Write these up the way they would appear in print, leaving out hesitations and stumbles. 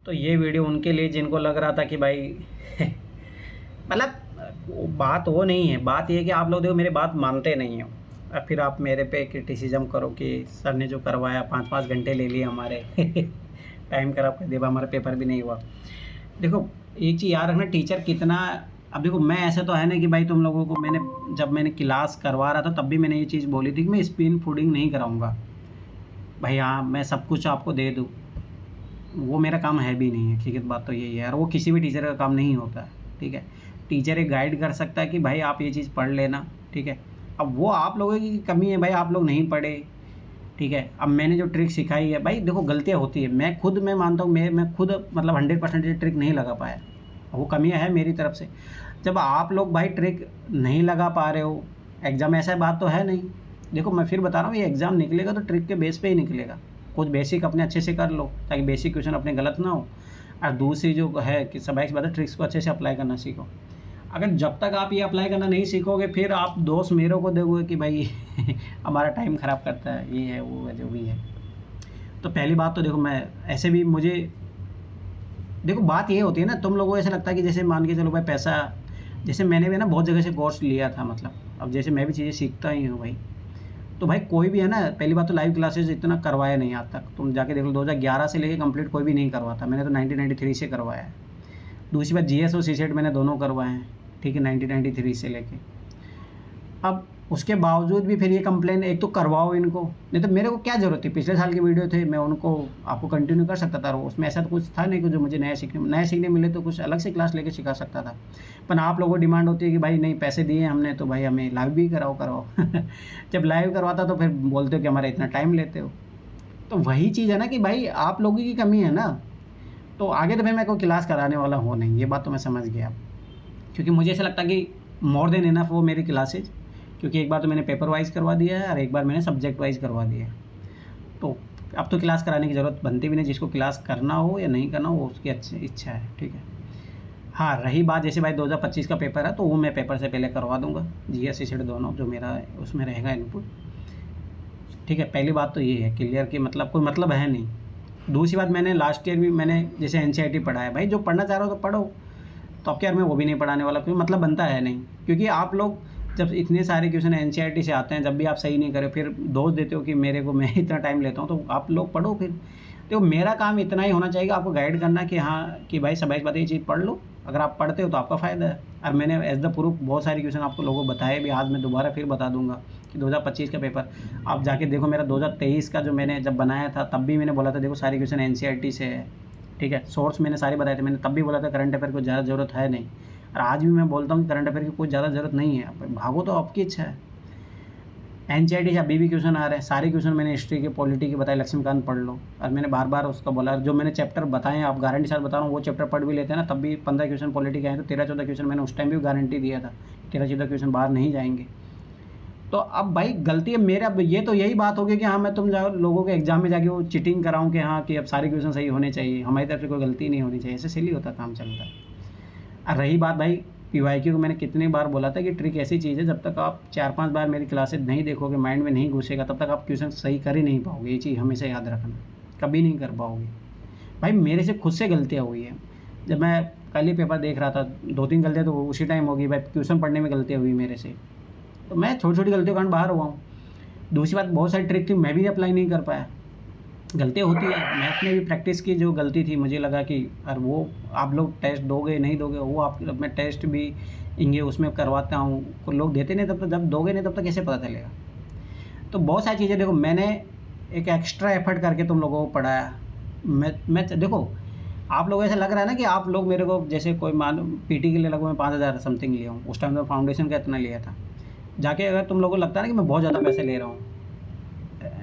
तो ये वीडियो उनके लिए जिनको लग रहा था कि भाई मतलब बात वो नहीं है, बात ये है कि आप लोग देखो मेरी बात मानते नहीं हो और फिर आप मेरे पे क्रिटिसिज्म करो कि सर ने जो करवाया 5-5 घंटे ले लिए हमारे टाइम खराब कर दिया, हमारा पेपर भी नहीं हुआ। देखो एक चीज़ याद रखना, टीचर कितना, अब देखो मैं ऐसा तो है ना कि भाई तुम लोगों को जब मैंने क्लास करवा रहा था तब भी मैंने ये चीज़ बोली थी कि मैं स्पिन फूडिंग नहीं कराऊंगा भाई। हाँ मैं सब कुछ आपको दे दूँ, वो मेरा काम है भी नहीं है, हकीकत बात तो यही है यार, वो किसी भी टीचर का काम नहीं होता है। ठीक है, टीचर एक गाइड कर सकता है कि भाई आप ये चीज़ पढ़ लेना। ठीक है, अब वो आप लोगों की कमी है भाई, आप लोग नहीं पढ़े। ठीक है, अब मैंने जो ट्रिक सिखाई है भाई, देखो गलतियाँ होती है, मैं मानता हूँ, मैं खुद मतलब 100% ये ट्रिक नहीं लगा पाया, वो कमियाँ है मेरी तरफ से। जब आप लोग भाई ट्रिक नहीं लगा पा रहे हो, एग्ज़ाम ऐसा बात तो है नहीं। देखो मैं फिर बता रहा हूँ, ये एग्ज़ाम निकलेगा तो ट्रिक के बेस पे ही निकलेगा। कुछ बेसिक अपने अच्छे से कर लो ताकि बेसिक क्वेश्चन अपने गलत ना हो, और दूसरी जो है कि सब एक बात है, ट्रिक्स को अच्छे से अप्लाई करना सीखो। अगर जब तक आप ये अप्लाई करना नहीं सीखोगे फिर आप दोस्त मेरे को दोगे कि भाई हमारा टाइम ख़राब करता है, ये है वो है जो भी है। तो पहली बात तो देखो, मैं ऐसे भी मुझे, देखो बात ये होती है ना, तुम लोगों को ऐसा लगता है कि जैसे मान के चलो भाई पैसा, जैसे मैंने भी ना बहुत जगह से कोर्स लिया था, मतलब अब जैसे मैं भी चीज़ें सीखता ही हूँ भाई। तो भाई कोई भी है ना, पहली बात तो लाइव क्लासेस इतना करवाया नहीं आज तक, तुम जाके देख लो 2011 से लेके कंप्लीट कोई भी नहीं करवाता, मैंने तो 1993 से करवाया है। दूसरी बात जीएस और सीसेट मैंने दोनों करवाए हैं, ठीक है, 1993 से लेके। अब उसके बावजूद भी फिर ये कंप्लेन, एक तो करवाओ इनको, नहीं तो मेरे को क्या ज़रूरत थी, पिछले साल की वीडियो थे, मैं उनको आपको कंटिन्यू कर सकता था, उसमें ऐसा तो कुछ था नहीं कि जो मुझे नया सीखने मिले तो कुछ अलग से क्लास लेके सिखा सकता था। पर आप लोगों को डिमांड होती है कि भाई नहीं पैसे दिए हमने तो भाई हमें लाइव भी कराओ। जब लाइव करवाता तो फिर बोलते हो कि हमारा इतना टाइम लेते हो। तो वही चीज़ है ना कि भाई आप लोगों की कमी है ना, तो आगे तो फिर मैं कोई क्लास कराने वाला हूँ नहीं, ये बात तो मैं समझ गया। क्योंकि मुझे ऐसा लगता है कि मोर देन इनफ वो मेरी क्लासेज, क्योंकि एक बार तो मैंने पेपर वाइज करवा दिया है और एक बार मैंने सब्जेक्ट वाइज करवा दिया है। तो अब तो क्लास कराने की ज़रूरत बनती भी नहीं, जिसको क्लास करना हो या नहीं करना हो वो उसकी अच्छी इच्छा है। ठीक है, हाँ रही बात जैसे भाई 2025 का पेपर है तो वो मैं पेपर से पहले करवा दूंगा, जीएस सीसेट दोनों जो मेरा है उसमें रहेगा इनपुट। ठीक है, पहली बात तो ये है क्लियर कि मतलब कोई मतलब है नहीं। दूसरी बात, मैंने लास्ट ईयर भी मैंने जैसे एनसीईआरटी पढ़ा है भाई, जो पढ़ना चाह रहे हो तो पढ़ो। तो अब क्या मैं वो भी नहीं पढ़ाने वाला, क्योंकि मतलब बनता है नहीं, क्योंकि आप लोग जब इतने सारे क्वेश्चन एनसीईआरटी से आते हैं, जब भी आप सही नहीं करे फिर दोष देते हो कि मेरे को मैं इतना टाइम लेता हूँ, तो आप लोग पढ़ो फिर। देखो मेरा काम इतना ही होना चाहिए आपको गाइड करना कि हाँ कि भाई सब बात ये चीज़ पढ़ लो, अगर आप पढ़ते हो तो आपका फ़ायदा है। और मैंने एज द प्रूफ बहुत सारे क्वेश्चन आपको लोगों को बताए भी, आज मैं दोबारा फिर बता दूंगा कि 2025 का पेपर आप जाके देखो, मेरा 2023 का जो मैंने जब बनाया था तब भी मैंने बोला था देखो सारे क्वेश्चन एनसीईआरटी से है। ठीक है, सोर्स मैंने सारे बताए थे, मैंने तब भी बोला था करंट अफेयर को ज़्यादा ज़रूरत है नहीं, और आज भी मैं बोलता हूँ कि करंट अफेयर की कोई ज़्यादा ज़रूरत नहीं है, भागो तो आपकी इच्छा है। एनसीईआरटी से अभी भी क्वेश्चन आ रहे हैं, सारे क्वेश्चन मैंने हिस्ट्री के पॉलिटी के बताए, लक्ष्मीकांत पढ़ लो, और मैंने बार बार उसका बोला, जो मैंने चैप्टर बताए आप गारंटी साथ बता रहा हूँ वो चैप्टर पढ़ भी लेते हैं ना, तब भी 15 क्वेश्चन पॉलिटी के आए तो 13-14 क्वेश्चन मैंने उस टाइम भी गारंटी दिया था, 13-14 क्वेश्चन बाहर नहीं जाएंगे। तो अब भाई गलती है मेरे, अब ये तो यही बात होगी कि हाँ मैं तुम जाओ लोगों के एग्जाम में जाके वो चीटिंग कराऊँ कि हाँ कि अब सारे क्वेश्चन सही होने चाहिए, हमारी तरफ से कोई गलती नहीं होनी चाहिए, ऐसे सिली होता काम चलता है। और रही बात भाई पीवाईक्यू को, मैंने कितनी बार बोला था कि ट्रिक ऐसी चीज़ है, जब तक आप 4-5 बार मेरी क्लासेज नहीं देखोगे, माइंड में नहीं घुसेगा, तब तक आप क्वेश्चन सही कर ही नहीं पाओगे, ये चीज़ हमेशा याद रखना, कभी नहीं कर पाओगे। भाई मेरे से खुद से गलतियाँ हुई हैं, जब मैं कल ही पेपर देख रहा था 2-3 गलतियाँ तो उसी टाइम होगी भाई, क्वेश्चन पढ़ने में गलतियाँ हुई मेरे से, तो मैं छोटी छोटी गलतियों के कारण बाहर हुआ हूँ। दूसरी बात, बहुत सारी ट्रिक थी मैं भी अप्लाई नहीं कर पाया, गलतियाँ होती है, मैथ में भी प्रैक्टिस की जो गलती थी, मुझे लगा कि और वो आप लोग टेस्ट दोगे नहीं दोगे, वो आप मैं टेस्ट भी इंगे उसमें करवाता हूँ, कुछ लोग देते नहीं, तब तक जब दोगे नहीं तब तक कैसे पता चलेगा। तो बहुत सारी चीज़ें देखो मैंने एक एक्स्ट्रा एफर्ट करके तुम लोगों को पढ़ाया। मैं देखो आप लोगों ऐसा लग रहा है ना कि आप लोग मेरे को जैसे कोई मान पीटी के लिए लगभग मैं 5,000 समथिंग लिया हूँ, उस टाइम तो फाउंडेशन का इतना लिया था। जाके अगर तुम लोगों को लगता है ना कि मैं बहुत ज़्यादा पैसे ले रहा हूँ,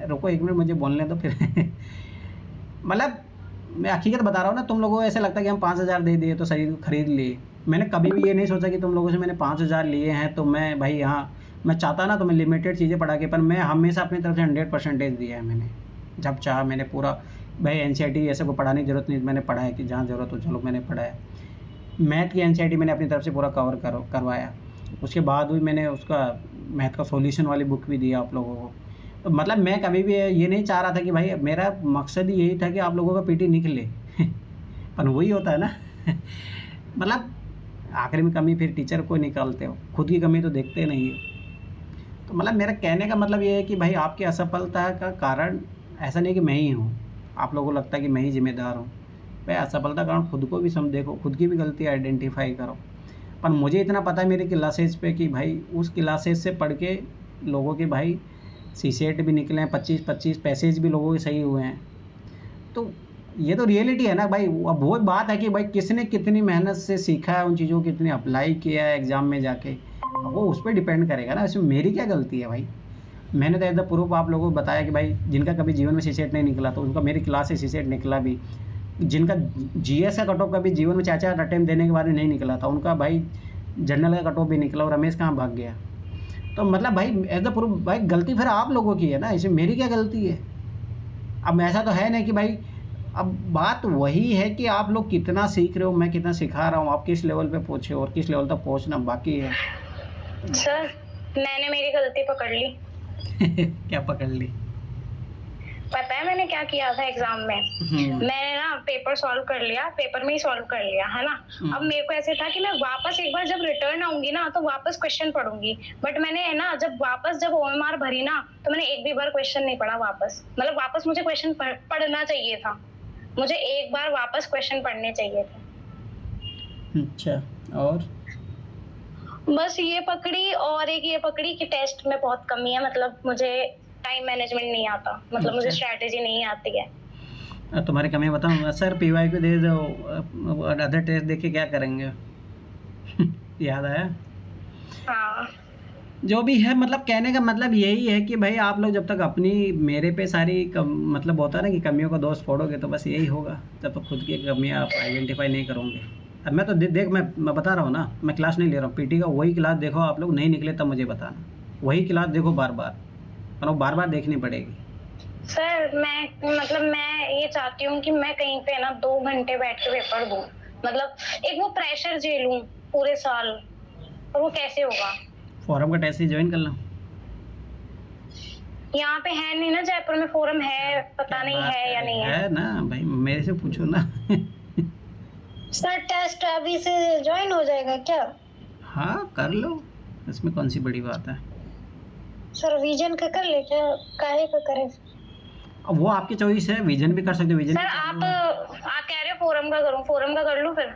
रुको एक मिनट मुझे बोलने दो फिर। मतलब मैं हकीकत बता रहा हूँ ना, तुम लोगों को ऐसा लगता है कि हम 5,000 दे दिए तो शरीर खरीद लिए। मैंने कभी भी ये नहीं सोचा कि तुम लोगों से मैंने 5,000 लिए हैं तो मैं भाई यहाँ, मैं चाहता ना तो मैं लिमिटेड चीज़ें पढ़ा के, पर मैं हमेशा अपनी तरफ से 100% दिया है मैंने, जब चाहा मैंने पूरा। भाई एनसीईआरटी ऐसे को पढ़ाने की ज़रूरत नहीं, मैंने पढ़ा है कि जहाँ ज़रूरत हो चलो मैंने पढ़ा है। मैथ की एनसीईआरटी मैंने अपनी तरफ से पूरा कवर करवाया, उसके बाद भी मैंने उसका मैथ का सॉल्यूशन वाली बुक भी दिया आप लोगों को। तो मतलब मैं कभी भी ये नहीं चाह रहा था कि भाई, मेरा मकसद ही यही था कि आप लोगों का पीटी निकले। पर वही होता है ना मतलब आखिर में कमी फिर टीचर को निकालते हो, खुद की कमी तो देखते नहीं हो। तो मतलब मेरा कहने का मतलब ये है कि भाई आपकी असफलता का कारण ऐसा नहीं कि मैं ही हूँ, आप लोगों को लगता है कि मैं ही जिम्मेदार हूँ। भाई असफलता का कारण खुद को भी सम देखो, खुद की भी गलती आइडेंटिफाई करो। पर मुझे इतना पता है मेरी क्लासेज पे कि भाई उस क्लासेज से पढ़ के लोगों के भाई सीसेट भी निकले हैं, 25-25 पैसेज भी लोगों के सही हुए हैं। तो ये तो रियलिटी है ना भाई। अब वो बात है कि भाई किसने कितनी मेहनत से सीखा है, उन चीज़ों को कितनी अप्लाई किया है एग्ज़ाम में जाके, अब वो उस पर डिपेंड करेगा ना। इसमें मेरी क्या गलती है भाई। मैंने तो एज द प्रूफ आप लोगों को बताया कि भाई जिनका कभी जीवन में सीसेट नहीं निकला तो उनका मेरी क्लास से सीसेट निकला भी। जिनका जीएस का कट ऑफ कभी जीवन में 4-4 अटेम्प्ट देने के बाद भी नहीं निकला था, उनका भाई जनरल का कट ऑफ भी निकला और रमेश कहाँ भाग गया। तो मतलब भाई एज द प्रूफ भाई गलती फिर आप लोगों की है ना, इसमें मेरी क्या गलती है। अब ऐसा तो है नहीं कि भाई, अब बात वही है कि आप लोग कितना सीख रहे हो, मैं कितना सिखा रहा हूँ, आप किस लेवल पे पहुँचे और किस लेवल तक पहुँचना बाकी है। सर मैंने मेरी गलती पकड़ ली। क्या पकड़ ली? पता है मैंने क्या किया था एग्जाम में? मैंने ना पेपर सॉल्व कर लिया, पेपर में ही सॉल्व कर लिया है ना। अब मेरे को ऐसे था कि मैं वापस एक बार जब रिटर्न आऊंगी ना तो वापस क्वेश्चन पढ़ूंगी, बट मैंने है ना जब ओएमआर भरी ना तो मैंने एक भी बार क्वेश्चन नहीं पढ़ा वापस। मतलब वापस मुझे क्वेश्चन पढ़ना चाहिए था, मुझे एक बार वापस क्वेश्चन पढ़ने चाहिए थे। अच्छा, और बस ये पकड़ी, और एक ये पकड़ी कि टेस्ट में बहुत कमी है, मतलब मुझे टाइम मैनेजमेंट नहीं आता, मतलब मुझे स्ट्रैटेजी नहीं आती है। तुम्हारी कमी बताऊँ सर, पीवाई को दे दो, अदर टेस्ट देख के क्या करेंगे। याद आया? हाँ जो भी है, मतलब कहने का मतलब यही है कि भाई आप लोग जब तक अपनी मेरे पे सारी मतलब होता है ना कि कमियों का दोष फोड़ोगे तो बस यही होगा, जब तक खुद की कमियां आप आइडेंटिफाई नहीं करोगे। अब मैं तो देख मैं बता रहा हूँ ना, मैं क्लास नहीं ले रहा हूँ, पीटी का वही क्लास देखो, आप लोग नहीं निकले तब मुझे बताना, वही क्लास देखो बार बार, और वो बार बार देखनी पड़ेगी। सर मैं ये चाहती हूँ कि मैं कहीं पे ना 2 घंटे बैठ के पेपर दूँ, मतलब एक वो प्रेशर झेलूं पूरे साल, और वो कैसे होगा? फोरम का टेस्ट ही ज्वाइन कर लो। यहाँ पे है नहीं ना, जयपुर में फोरम है, पता नहीं है या नहीं है ना भाई, मेरे से पूछो ना। सर टेस्ट अभी से ज्वाइन हो जाएगा क्या? हाँ कर लो, इसमें कौन सी बड़ी बात है। सर विजन का कर ले क्या, काहे का करें? अब वो आपकी चॉइस है, विजन भी कर सकते हो। विजन सर आप कह रहे हो फोरम का करूँ, फोरम का कर लूँ फिर?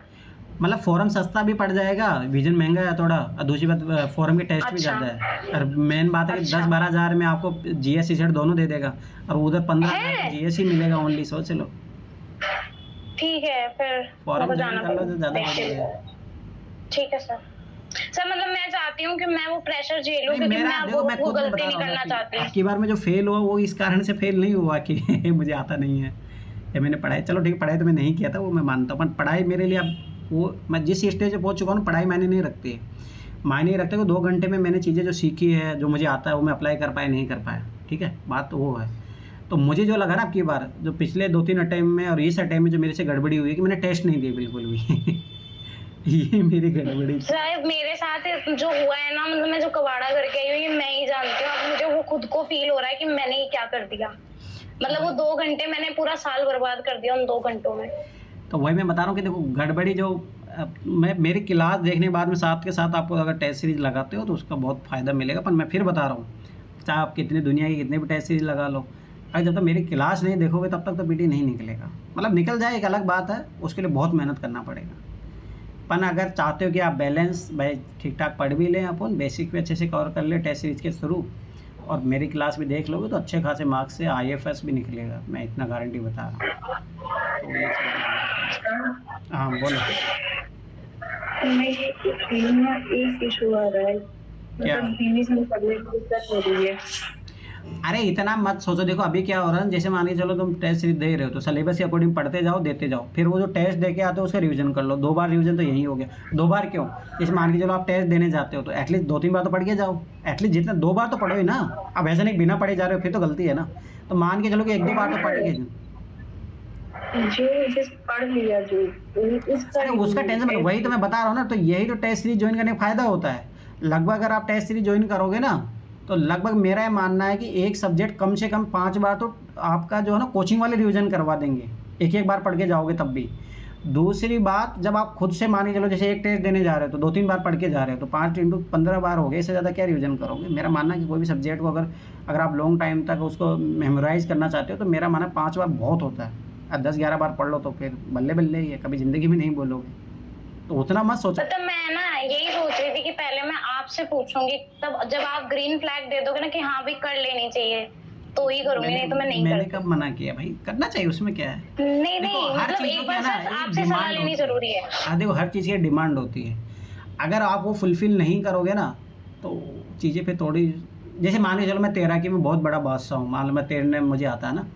मतलब फोरम सस्ता भी पड़ जाएगा, विजन महंगा है थोड़ा, और दूसरी बात फोरम के टेस्ट भी ज़्यादा है, और मेन बात है कि 10-12 हज़ार में आपको जीएस सीसेट दोनों दे देगा, और उधर 15 जीएस ही मिलेगा ओनली, सोच लो। ठीक है फिर फॉर्म ज्वाइन कर लो तो ज़्यादा बढ़िया है। ठीक है सर। सर मतलब मैं चाहती हूँ कि मैं वो प्रेशर झेलूं, क्योंकि मैं वो गलती नहीं करना चाहती। आपकी बार में जो फेल हुआ वो इस कारण से फेल नहीं हुआ कि मुझे आता नहीं है, या मैंने पढ़ाई, चलो ठीक है पढ़ाई तो मैं नहीं किया था, वो मैं मानता हूँ, पर पढ़ाई मेरे लिए अब वो मैं जिस स्टेज पे पहुँच चुका हूँ, पढ़ाई मायने नहीं रखती है। मायने नहीं रखते कि 2 घंटे में मैंने चीज़ें जो सीखी है, जो मुझे आता है वो मैं अप्लाई कर पाया नहीं कर पाया, ठीक है, बात तो वो है। तो मुझे जो लगा ना आपकी बार, जो पिछले 2-3 अटेम्प्ट में और इस अटेम्प्ट में जो मेरे से गड़बड़ी हुई है कि मैंने टेस्ट नहीं दिए बिल्कुल भी। ये मेरी गड़बड़ी शायद मेरे साथ जो हुआ है ना, मतलब मैं जो कबाड़ा करके आई हूँ ये मैं ही जानती हूँ। अब मुझे वो खुद को फील हो रहा है कि मैंने ये क्या कर दिया, मतलब वो 2 घंटे मैंने पूरा साल बर्बाद कर दिया उन 2 घंटों में। तो वही मैं बता रहा हूँ कि देखो गड़बड़ी जो मैं मेरी क्लास देखने के बाद में साथ के साथ आपको अगर टेस्ट सीरीज लगाते हो तो उसका बहुत फ़ायदा मिलेगा। पर मैं फिर बता रहा हूँ, चाहे आप कितनी दुनिया की कितने भी टेस्ट सीरीज लगा लो, अगर जब तक मेरी क्लास नहीं देखोगे तब तक तो पीटी नहीं निकलेगा। मतलब निकल जाए एक अलग बात है, उसके लिए बहुत मेहनत करना पड़ेगा। पर अगर चाहते हो कि आप बैलेंस भाई ठीक ठाक पढ़ भी लें, अपन बेसिक भी अच्छे से कवर कर ले टेस्ट सीरीज के थ्रू, और मेरी क्लास भी देख लोगे तो अच्छे खासे मार्क्स से आईएफएस भी निकलेगा, मैं इतना गारंटी बता रहा हूँ। तो ये हाँ बोलो। एक इशू आ रहा है, क्या? अरे इतना मत सोचो, देखो अभी क्या हो रहा है, जैसे मान के चलो तुम टेस्ट सीरीज दे रहे हो तो सिलेबस के अकॉर्डिंग पढ़ते जाओ, देते जाओ, फिर वो जो टेस्ट दे के आते हो उसका रिवीजन कर लो। 2 बार रिवीजन तो यही हो गया। 2 बार क्यों, जैसे मान के चलो आप टेस्ट देने जाते हो तो एटलीस्ट 2-3 बार तो पढ़ के जाओ, एटलीस्ट जितना 2 बार तो पढ़ो ही ना। अब ऐसा नहीं बिना पढ़े जा रहे हो फिर तो गलती है ना। तो मान के चलो कि 1-2 बार तो पढ़ के पढ़ लिया जो अरे उसका टेंशन मतलब, वही तो मैं बता रहा हूँ ना। तो यही तो टेस्ट सीरीज ज्वाइन करने का फायदा होता है। लगभग अगर आप टेस्ट सीरीज ज्वाइन करोगे ना तो लगभग मेरा ये मानना है कि एक सब्जेक्ट कम से कम 5 बार तो आपका जो है ना कोचिंग वाले रिवीजन करवा देंगे, एक बार पढ़ के जाओगे तब भी। दूसरी बात, जब आप खुद से मान के चलो जैसे एक टेस्ट देने जा रहे हो तो 2-3 बार पढ़ के जा रहे हो तो 5 इंटू 15 बार हो गए, इससे ज़्यादा क्या रिवीजन करोगे। मेरा मानना है कि कोई भी सब्जेक्ट को अगर आप लॉन्ग टाइम तक उसको मेमोराइज़ करना चाहते हो तो मेरा मानना 5 बार बहुत होता है। अब 10-11 बार पढ़ लो तो फिर बल्ले-बल्ले ही है, कभी ज़िंदगी में नहीं बोलोगे। तो उतना मत सोचो। मतलब मैं ना यही सोच रही थी कि पहले मैं आपसे पूछूंगी, तब जब आप ग्रीन फ्लैग दे दोगे ना कि हाँ भी कर लेनी चाहिए तो ही करूंगी, नहीं तो मैं नहीं मैंने करती। कब मना किया भाई, करना चाहिए, उसमें क्या है। नहीं देखो नहीं, हर मतलब चीज़ एक की बार ना सिर्फ एक आपसे सलाह डिमांड लेनी होती है। जरूरी है। देखो हर चीज़ की एक डिमांड होती है, अगर आप वो फुलफ़िल नहीं करोगे ना तो चीज़ें फिर थोड़ी, जैसे मान के चलो मैं तैराकी में बहुत बड़ा बादशाह हूँ, मान लो मैं तैरने मुझे आता है ना,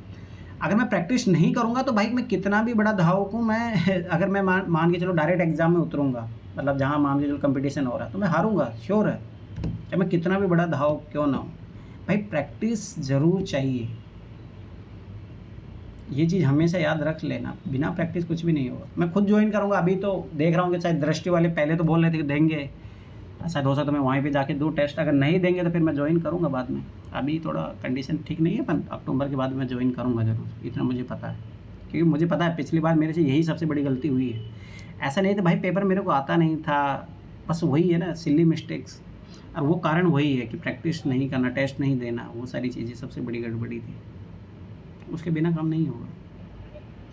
अगर मैं प्रैक्टिस नहीं करूँगा तो भाई मैं कितना भी बड़ा धावक हूँ, मैं अगर मैं मान के चलो डायरेक्ट एग्ज़ाम में उतरूँगा, मतलब जहाँ मान के चलो कंपटीशन हो रहा है तो मैं हारूँगा, श्योर है, चाहे मैं कितना भी बड़ा धावक क्यों ना हो। भाई प्रैक्टिस ज़रूर चाहिए, ये चीज़ हमेशा याद रख लेना, बिना प्रैक्टिस कुछ भी नहीं होगा। मैं खुद ज्वाइन करूँगा, अभी तो देख रहा हूँ कि शायद दृष्टि वाले पहले तो बोल रहे थे कि देंगे, शायद हो सकता है मैं वहीं पे जाके दूँ टेस्ट, अगर नहीं देंगे तो फिर मैं ज्वाइन करूँगा बाद में। अभी थोड़ा कंडीशन ठीक नहीं है, पर अक्टूबर के बाद मैं ज्वाइन करूँगा ज़रूर, इतना मुझे पता है, क्योंकि मुझे पता है पिछली बार मेरे से यही सबसे बड़ी गलती हुई है। ऐसा नहीं था भाई पेपर मेरे को आता नहीं था, बस वही है ना सिली मिस्टेक्स, और वो कारण वही है कि प्रैक्टिस नहीं करना, टेस्ट नहीं देना, वो सारी चीज़ें सबसे बड़ी गड़बड़ी थी, उसके बिना काम नहीं होगा।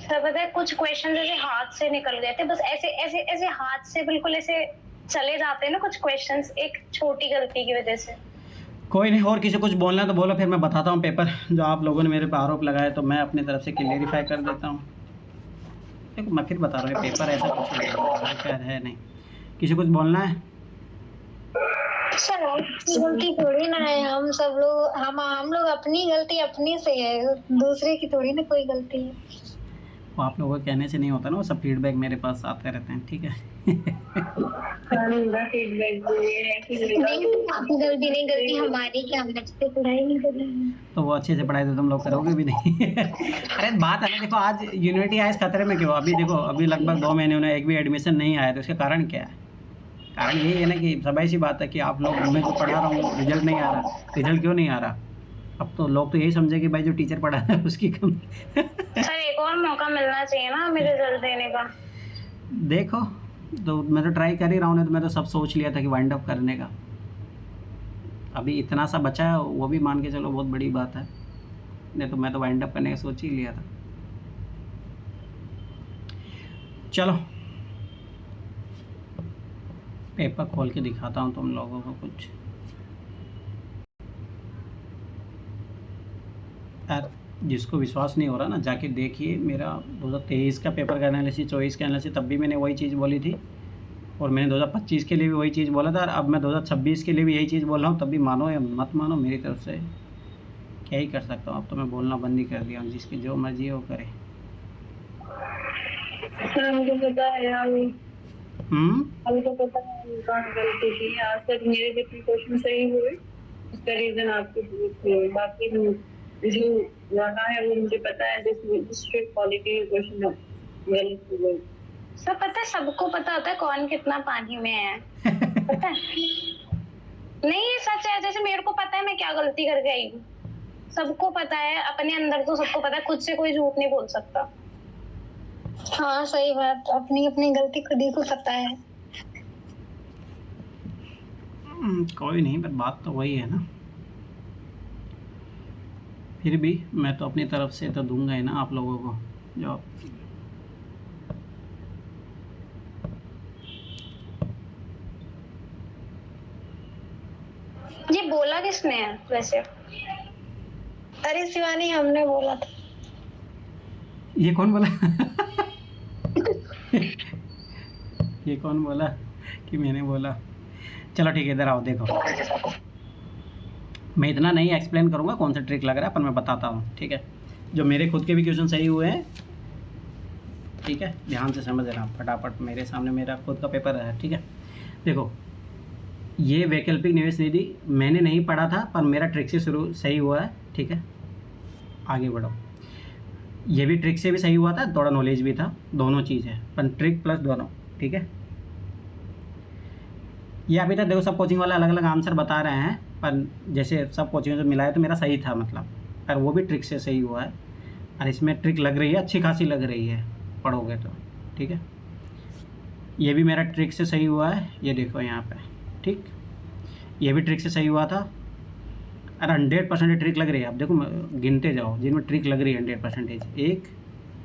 सर पता है कुछ क्वेश्चन ऐसे हाथ से निकल गए थे, बस ऐसे ऐसे ऐसे हाथ से बिल्कुल ऐसे चले जाते हैं ना कुछ क्वेश्चंस, एक छोटी गलती की वजह से। कोई नहीं, और किसी कुछ बोलना तो बोलो, फिर मैं बताता हूँ पेपर जो आप लोगों ने मेरे पे आरोप लगाए तो मैं अपनी तरफ से क्लियरिफाई कर देता हूँ। देखो मैं फिर बता रहा हूँ पेपर ऐसा कुछ नहीं है, खैर है नहीं। किसी कुछ बोलना है? सर आपकी गलती थोड़ी ना है, हम सब लोग हम लोग अपनी गलती अपनी से है, दूसरे की थोड़ी ना कोई गलती है। वो आप लोगों के कहने से नहीं होता ना, वो सब फीडबैक मेरे पास आते रहते हैं, ठीक है। फीडबैक ये है कि नहीं आपकी गलती नहीं, गलती हमारी कि हम अच्छे से पढ़ाई नहीं कर रहे हैं। तो वो अच्छे से पढ़ाई तो तुम लोग करोगे भी नहीं। अरे बात है ना, देखो आज यूनिवर्सिटी आज खतरे में क्यों, अभी देखो अभी लगभग 2 महीने उन्हें एक भी एडमिशन नहीं आया, तो इसका कारण क्या है? कारण यही है ना कि सबाई सी बात है कि आप लोग, मैं जो पढ़ा रहा हूँ रिजल्ट नहीं आ रहा। रिजल्ट क्यों नहीं आ रहा? अब तो लोग तो यही समझे कि भाई जो टीचर पढ़ा है उसकी कमी। सर एक और मौका मिलना चाहिए ना हमें रिजल्ट देने का। देखो तो मैं तो ट्राई कर ही रहा हूँ, नहीं तो मैं तो सब सोच लिया था कि वाइंड अप करने का, अभी इतना सा बचा है वो भी मान के चलो बहुत बड़ी बात है, नहीं तो मैं तो वाइंड अप करने का सोच ही लिया था। चलो पेपर खोल के दिखाता हूँ तुम लोगों को कुछ। यार जिसको विश्वास नहीं हो रहा ना जाके देखिए मेरा 2023 का पेपर का एनालिसिस, 24 का एनालिसिस, तब भी मैंने वही चीज़ बोली थी, और मैंने 2025 के लिए भी वही चीज़ बोला था, और अब मैं 2026 के लिए भी यही चीज़ बोल रहा हूँ, तब भी मानो या मत मानो, मेरी तरफ से क्या ही कर सकता हूँ। अब तो मैं बोलना बंद ही कर दिया हूँ, जिसकी जो मर्जी है वो करे। हमको पता है, हमको पता है कौन गलती थी। आज तक मेरे जितने क्वेश्चन सही हुए उसका रीजन आपके थे, बाकी जो रहा है वो मुझे पता है, स्ट्रिक्ट क्वालिटी क्वेश्चन गलत हुए। सब पता है, सबको पता होता है कौन कितना पानी में है। पता है नहीं, ये सच है, जैसे मेरे को पता है मैं क्या गलती करके आई हूँ, सबको पता है, अपने अंदर तो सबको पता है, खुद से कोई झूठ नहीं बोल सकता। हाँ सही बात, अपनी अपनी गलती खुद ही को पता है। कोई नहीं, पर बात तो वही है ना, फिर भी मैं तो अपनी तरफ से तो दूंगा ही ना आप लोगों को जो। ये बोला किसने है वैसे? अरे शिवानी हमने बोला था। ये कौन बोला? ये कौन बोला कि मैंने बोला? चलो ठीक है, इधर आओ, देखो मैं इतना नहीं एक्सप्लेन करूँगा कौन सा ट्रिक लग रहा है, पर मैं बताता हूँ, ठीक है। जो मेरे खुद के भी क्वेश्चन सही हुए हैं, ठीक है, ध्यान से समझ रहा हूँ फटाफट, मेरे सामने मेरा खुद का पेपर है, ठीक है। देखो ये वैकल्पिक निवेश निधि मैंने नहीं पढ़ा था, पर मेरा ट्रिक से शुरू सही हुआ है, ठीक है। आगे बढ़ो, ये भी ट्रिक से भी सही हुआ था, थोड़ा नॉलेज भी था, दोनों चीज़ है, पर ट्रिक प्लस दोनों, ठीक है। ये अभी तक देखो सब कोचिंग वाले अलग अलग आंसर बता रहे हैं, पर जैसे सब कोचिंग से मिलाया तो मेरा सही था, मतलब, पर वो भी ट्रिक से सही हुआ है, और इसमें ट्रिक लग रही है, अच्छी खासी लग रही है पढ़ोगे तो। ठीक है। ये भी मेरा ट्रिक से सही हुआ है, ये देखो यहाँ पे, ठीक। ये भी ट्रिक से सही हुआ था। अरे 100% ट्रिक लग रही है। अब देखो गिनते जाओ जिनमें ट्रिक लग रही है 100%। एक,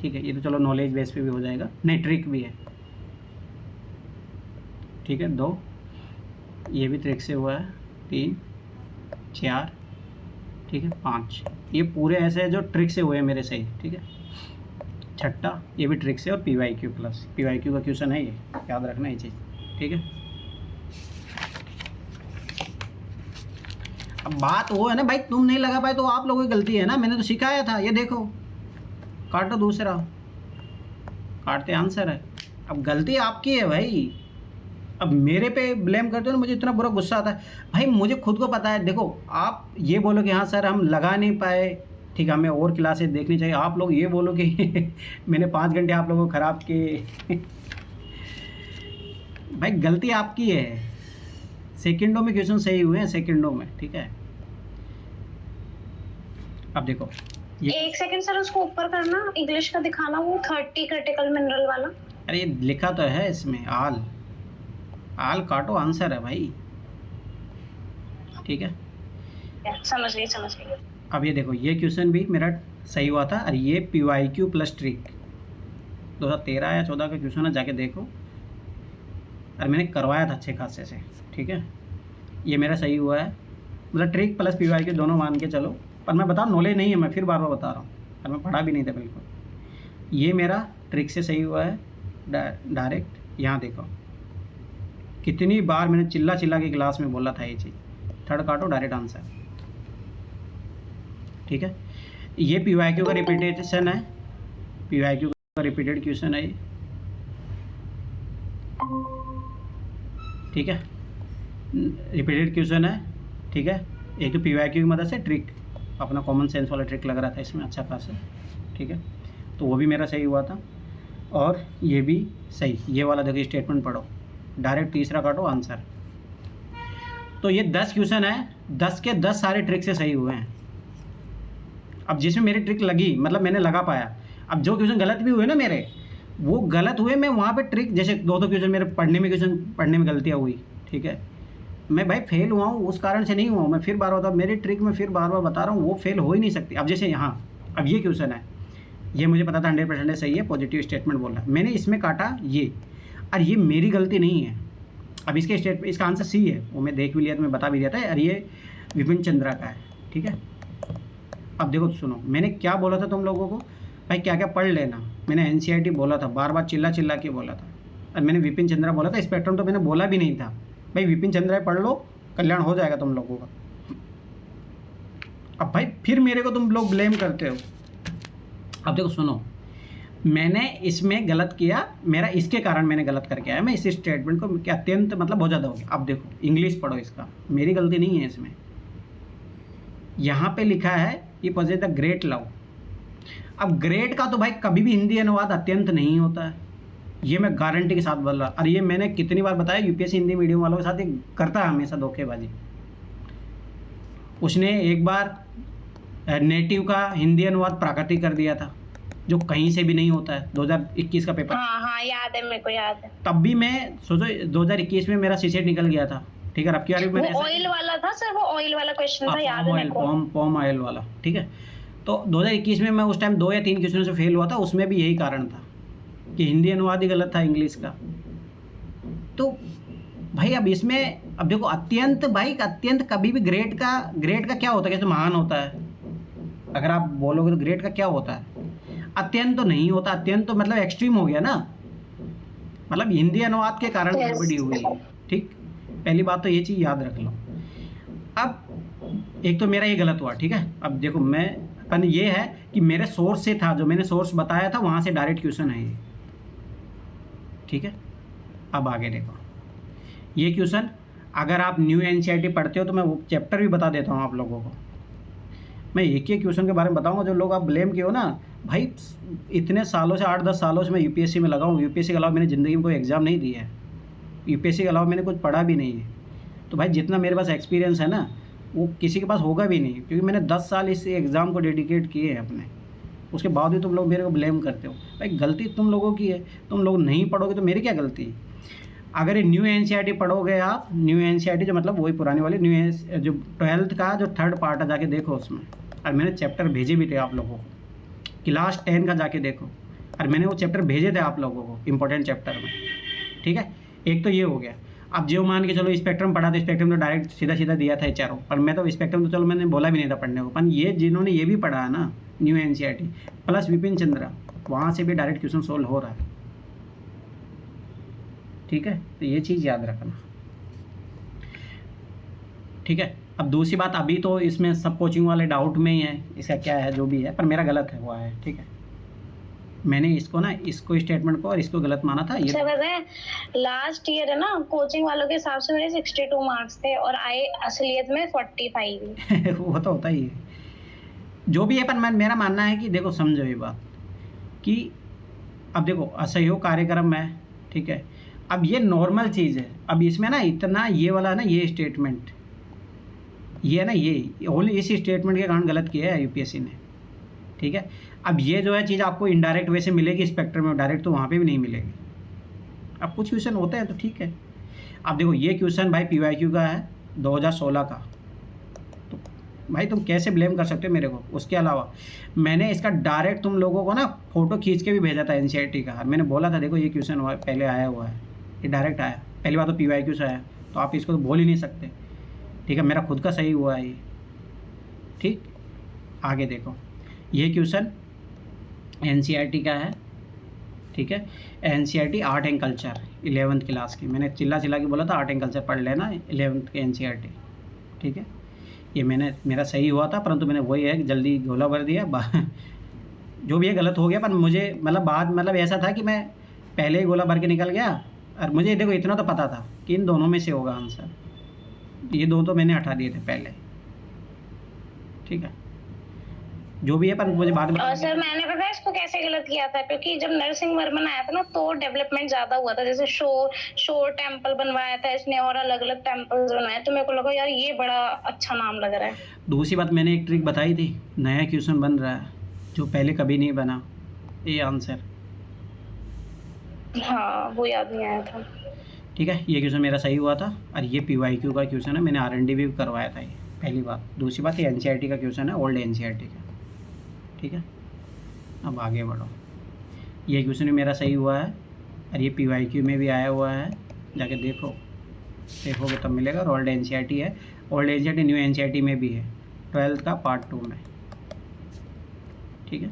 ठीक है, ये तो चलो नॉलेज बेस पे भी हो जाएगा, नहीं ट्रिक भी है, ठीक है। 2, ये भी ट्रिक से हुआ है। 3, 4, ठीक है। 5, ये पूरे ऐसे हैं जो ट्रिक से हुए हैं मेरे सही, ठीक है। छठा, ये भी ट्रिक से, और PYQ प्लस, PYQ का क्वेश्चन है ये, याद रखना ये चीज़, ठीक है। अब बात वो है ना भाई, तुम नहीं लगा पाए तो आप लोगों की गलती है ना, मैंने तो सिखाया था। ये देखो, काटो दूसरा, काटते आंसर है। अब गलती आपकी है भाई, अब मेरे पे ब्लेम करते हो ना, मुझे इतना बुरा गुस्सा आता है भाई। मुझे खुद को पता है। देखो आप ये बोलो कि हाँ सर हम लगा नहीं पाए, ठीक है, हमें और क्लासेस देखनी चाहिए। आप लोग ये बोलो कि मैंने 5 घंटे आप लोगों को ख़राब किए। भाई गलती आपकी है। सेकंडों में क्वेश्चन सही हुए हैं, सेकंडों में, ठीक है। अब देखो ये, 1 सेकंड सर, उसको ऊपर करना, इंग्लिश का दिखाना, वो 30 क्रिटिकल मिनरल वाला। अरे लिखा तो है इसमें, आल आल काटो, आंसर है भाई, ठीक है। समझ गई। अब ये देखो, ये क्वेश्चन भी मेरा सही हुआ था, और ये PYQ प्लस ट्रिक 2013 या 14 का क्वेश्चन है, जाके देखो। और मैंने करवाया था अच्छे खासे से, ठीक है। ये मेरा सही हुआ है, मतलब ट्रिक प्लस PYQ दोनों मान के चलो। पर मैं बता, नॉलेज नहीं है, मैं फिर बार बार बता रहा हूँ, और मैं पढ़ा भी नहीं था बिल्कुल। ये मेरा ट्रिक से सही हुआ है डायरेक्ट। यहाँ देखो कितनी बार मैंने चिल्ला चिल्ला के क्लास में बोला था ये चीज़। थर्ड काटो, डायरेक्ट आंसर, ठीक है। ये PYQ का रिपीटेशन है, PYQ का रिपीटेड क्वेश्चन है ये, ठीक है। रिपीटेड क्वेश्चन है, ठीक है। एक तो PYQ की मदद से ट्रिक, अपना कॉमन सेंस वाला ट्रिक लग रहा था इसमें अच्छा खासा, ठीक है। तो वो भी मेरा सही हुआ था, और ये भी सही। ये वाला देखिए स्टेटमेंट पढ़ो, डायरेक्ट तीसरा काटो, आंसर। तो ये 10 क्वेश्चन है, 10 के 10 सारे ट्रिक से सही हुए हैं। अब जिसमें मेरी ट्रिक लगी, मतलब मैंने लगा पाया। अब जो क्वेश्चन गलत भी हुए ना मेरे, वो गलत हुए, मैं वहाँ पे ट्रिक, जैसे 2 क्वेश्चन मेरे पढ़ने में गलतियाँ हुई, ठीक है। मैं भाई फेल हुआ हूँ, उस कारण से नहीं हुआ हूँ। मैं फिर बार बता, मेरी ट्रिक में फिर बार बार बता रहा हूँ, वो फेल हो ही नहीं सकती। अब जैसे यहाँ, अब ये क्वेश्चन है, ये मुझे पता था 100% सही है, पॉजिटिव स्टेटमेंट बोला, मैंने इसमें काटा ये, और ये मेरी गलती नहीं है। अब इसका आंसर सी है, वो मैं देख भी लिया, तो मैं बता भी दिया था, और ये विपिन चंद्रा का है, ठीक है। अब देखो सुनो, मैंने क्या बोला था तुम लोगों को, भाई क्या क्या पढ़ लेना। मैंने NCERT बोला था, बार बार चिल्ला चिल्ला के बोला था, और मैंने विपिन चंद्रा बोला था। स्पेक्ट्रम तो मैंने बोला भी नहीं था, भाई विपिन चंद्रा पढ़ लो, कल्याण हो जाएगा तुम लोगों का। अब भाई फिर मेरे को तुम लोग ब्लेम करते हो। अब देखो सुनो, मैंने इसमें गलत किया, मेरा इसके कारण मैंने गलत करके आया। मैं इस स्टेटमेंट को क्या अत्यंत मतलब बहुत ज़्यादा हो गया। अब देखो इंग्लिश पढ़ो, इसका मेरी गलती नहीं है इसमें। यहाँ पे लिखा है ये पोजेस द ग्रेट लव। अब ग्रेट का तो भाई कभी भी हिंदी अनुवाद अत्यंत नहीं होता है, ये मैं गारंटी के साथ बोल रहा। और ये मैंने कितनी बार बताया, UPSC हिंदी मीडियम वालों के साथ ये करता है हमेशा धोखेबाजी। उसने एक बार नेटिव का हिंदी अनुवाद प्राकृतिक कर दिया था, जो कहीं से भी नहीं होता है। 2021 का पेपर, हाँ याद है, मेरे को याद है। तब भी मैं सोचो 2021 में मेरा CSET निकल गया था, ठीक है। अब की बार भी मैंने, वो ऑयल वाला था सर, वो ऑयल वाला क्वेश्चन था, याद है मेरे को। पॉम ऑयल वाला, ठीक है। तो 2021 में मैं उस टाइम 2 या 3 क्वेश्चन से फेल हुआ था, उसमें भी यही कारण था कि हिंदी अनुवाद ही गलत था इंग्लिश का। तो भाई अब इसमें, अब देखो अत्यंत, भाई अत्यंत कभी भी ग्रेट का क्या होता है, कैसे महान होता है। अगर आप बोलोगे तो ग्रेट का क्या होता है, अत्यंत तो नहीं होता। अत्यंत तो मतलब एक्सट्रीम हो गया ना, मतलब हिंदी अनुवाद के कारण गड़बड़ी हुई है, ठीक। पहली बात तो ये चीज़ याद रख लो। अब एक तो मेरा ये गलत हुआ, ठीक है। अब देखो मैं ये है कि मेरे सोर्स से था, जो मैंने सोर्स बताया था वहाँ से डायरेक्ट क्वेश्चन है ये, ठीक है। अब आगे देखो ये क्वेश्चन, अगर आप न्यू NCERT पढ़ते हो तो मैं वो चैप्टर भी बता देता हूँ आप लोगों को। मैं एक क्वेश्चन के बारे में बताऊंगा, जो लोग आप ब्लेम किए हो ना भाई, इतने सालों से 8-10 सालों से मैं UPSC में लगा हूँ। UPSC के अलावा मैंने ज़िंदगी में कोई एग्ज़ाम नहीं दिया है, UPSC के अलावा मैंने कुछ पढ़ा भी नहीं है। तो भाई जितना मेरे पास एक्सपीरियंस है ना, वो किसी के पास होगा भी नहीं, क्योंकि मैंने 10 साल इस एग्ज़ाम को डेडिकेट किए हैं अपने। उसके बाद भी तुम लोग मेरे को ब्लेम करते हो। भाई गलती तुम लोगों की है, तुम लोग नहीं पढ़ोगे तो मेरी क्या गलती है। अगर ये न्यू एनसीईआरटी पढ़ोगे आप, न्यू एनसीईआरटी जो मतलब वही पुरानी वाली जो 12th का जो 3rd पार्ट है जाके देखो उसमें, और मैंने चैप्टर भेजे भी थे आप लोगों को। क्लास 10 का जाके देखो, और मैंने वो चैप्टर भेजे थे आप लोगों को इंपॉर्टेंट चैप्टर में, ठीक है। एक तो ये हो गया। अब जो मान के चलो स्पेक्ट्रम पढ़ा था, स्पेक्ट्रम तो डायरेक्ट सीधा सीधा दिया था एचआरओ, पर मैं तो स्पेक्ट्रम तो चलो मैंने बोला भी नहीं था पढ़ने को, पर ये जिन्होंने ये भी पढ़ा है ना new NCERT plus Vipin Chandra, वहाँ से भी डायरेक्ट क्वेश्चन सोल्व हो रहा है, ठीक है। तो ये चीज़ याद रखना, ठीक है। अब दूसरी बात, अभी तो इसमें सब कोचिंग वाले डाउट में ही है इसका क्या है जो भी है, पर मेरा गलत है हुआ है, ठीक है। मैंने इसको स्टेटमेंट को और इसको गलत माना था। ये पता है लास्ट ईयर है ना कोचिंग वालों के हिसाब से मेरे 62 मार्क्स थे और आए असलियत में 45। वो तो होता ही है जो भी है, पर मेरा मानना है कि देखो समझो ये बात कि अब देखो असहयोग कार्यक्रम है, ठीक है। अब ये नॉर्मल चीज़ है, अब इसमें ना इतना ये वाला है ना, ये स्टेटमेंट ये है ना, ये ओनली इस स्टेटमेंट के कारण गलत किया है यूपीएससी ने, ठीक है। अब ये जो है चीज़ आपको इनडायरेक्ट वे से मिलेगी स्पेक्ट्रम में, डायरेक्ट तो वहाँ पे भी नहीं मिलेगी। अब कुछ क्वेश्चन होते हैं तो ठीक है। अब देखो ये क्वेश्चन भाई पीवाईक्यू का है 2016 का, तो भाई तुम कैसे ब्लेम कर सकते हो मेरे को। उसके अलावा मैंने इसका डायरेक्ट तुम लोगों को ना फ़ोटो खींच के भी भेजा था एनसीईआरटी का, मैंने बोला था देखो ये क्वेश्चन पहले आया हुआ है, ये डायरेक्ट आया, पहली बार तो पीवाईक्यू से आया, तो आप इसको तो बोल ही नहीं सकते, ठीक है। मेरा खुद का सही हुआ है ये, ठीक। आगे देखो ये क्वेश्चन एनसीईआरटी का है, ठीक है। NCERT art and culture 11th class की, मैंने चिल्ला चिल्ला के बोला था आर्ट एंड कल्चर पढ़ लेना 11th की एनसीईआरटी, ठीक है। ये मेरा सही हुआ था, परंतु मैंने वही है कि जल्दी गोला भर दिया जो भी है गलत हो गया, पर मुझे मतलब ऐसा था कि मैं पहले ही गोला भर के निकल गया, और मुझे देखो इतना तो पता था कि इन दोनों में से होगा आंसर, ये दो तो मैंने हटा दिए थे पहले, ठीक है। जो भी है पर मुझे बाद में सर मैंने पता है इसको कैसे गलत किया था, क्योंकि जब नरसिंह वर्मन आया था ना तो डेवलपमेंट ज्यादा हुआ था, जैसे शोर टेम्पल बनवाया था इसने और अलग अलग टेम्पल्स बनाए, तो मेरे को लगा यार ये बड़ा अच्छा नाम लग रहा है। दूसरी बात मैंने एक ट्रिक बताई थी, नया क्वेश्चन बन रहा है जो पहले कभी नहीं बना, ये आंसर, हाँ वो याद नहीं आया था, ठीक है। ये क्वेश्चन मेरा सही हुआ था, और ये पीवाईक्यू का क्वेश्चन है, मैंने आरएनडी भी करवाया था, ये पहली बात। दूसरी बात ये एनसीईआरटी का क्वेश्चन है, ओल्ड एनसीईआरटी का, ठीक है। अब आगे बढ़ो, ये क्वेश्चन भी मेरा सही हुआ है, और ये पीवाईक्यू में भी आया हुआ है, जाके देखोगे तब मिलेगा। और ओल्ड एनसीईआरटी है, ओल्ड एनसीईआरटी न्यू एनसीईआरटी में भी है 12th का पार्ट 2 में, ठीक है।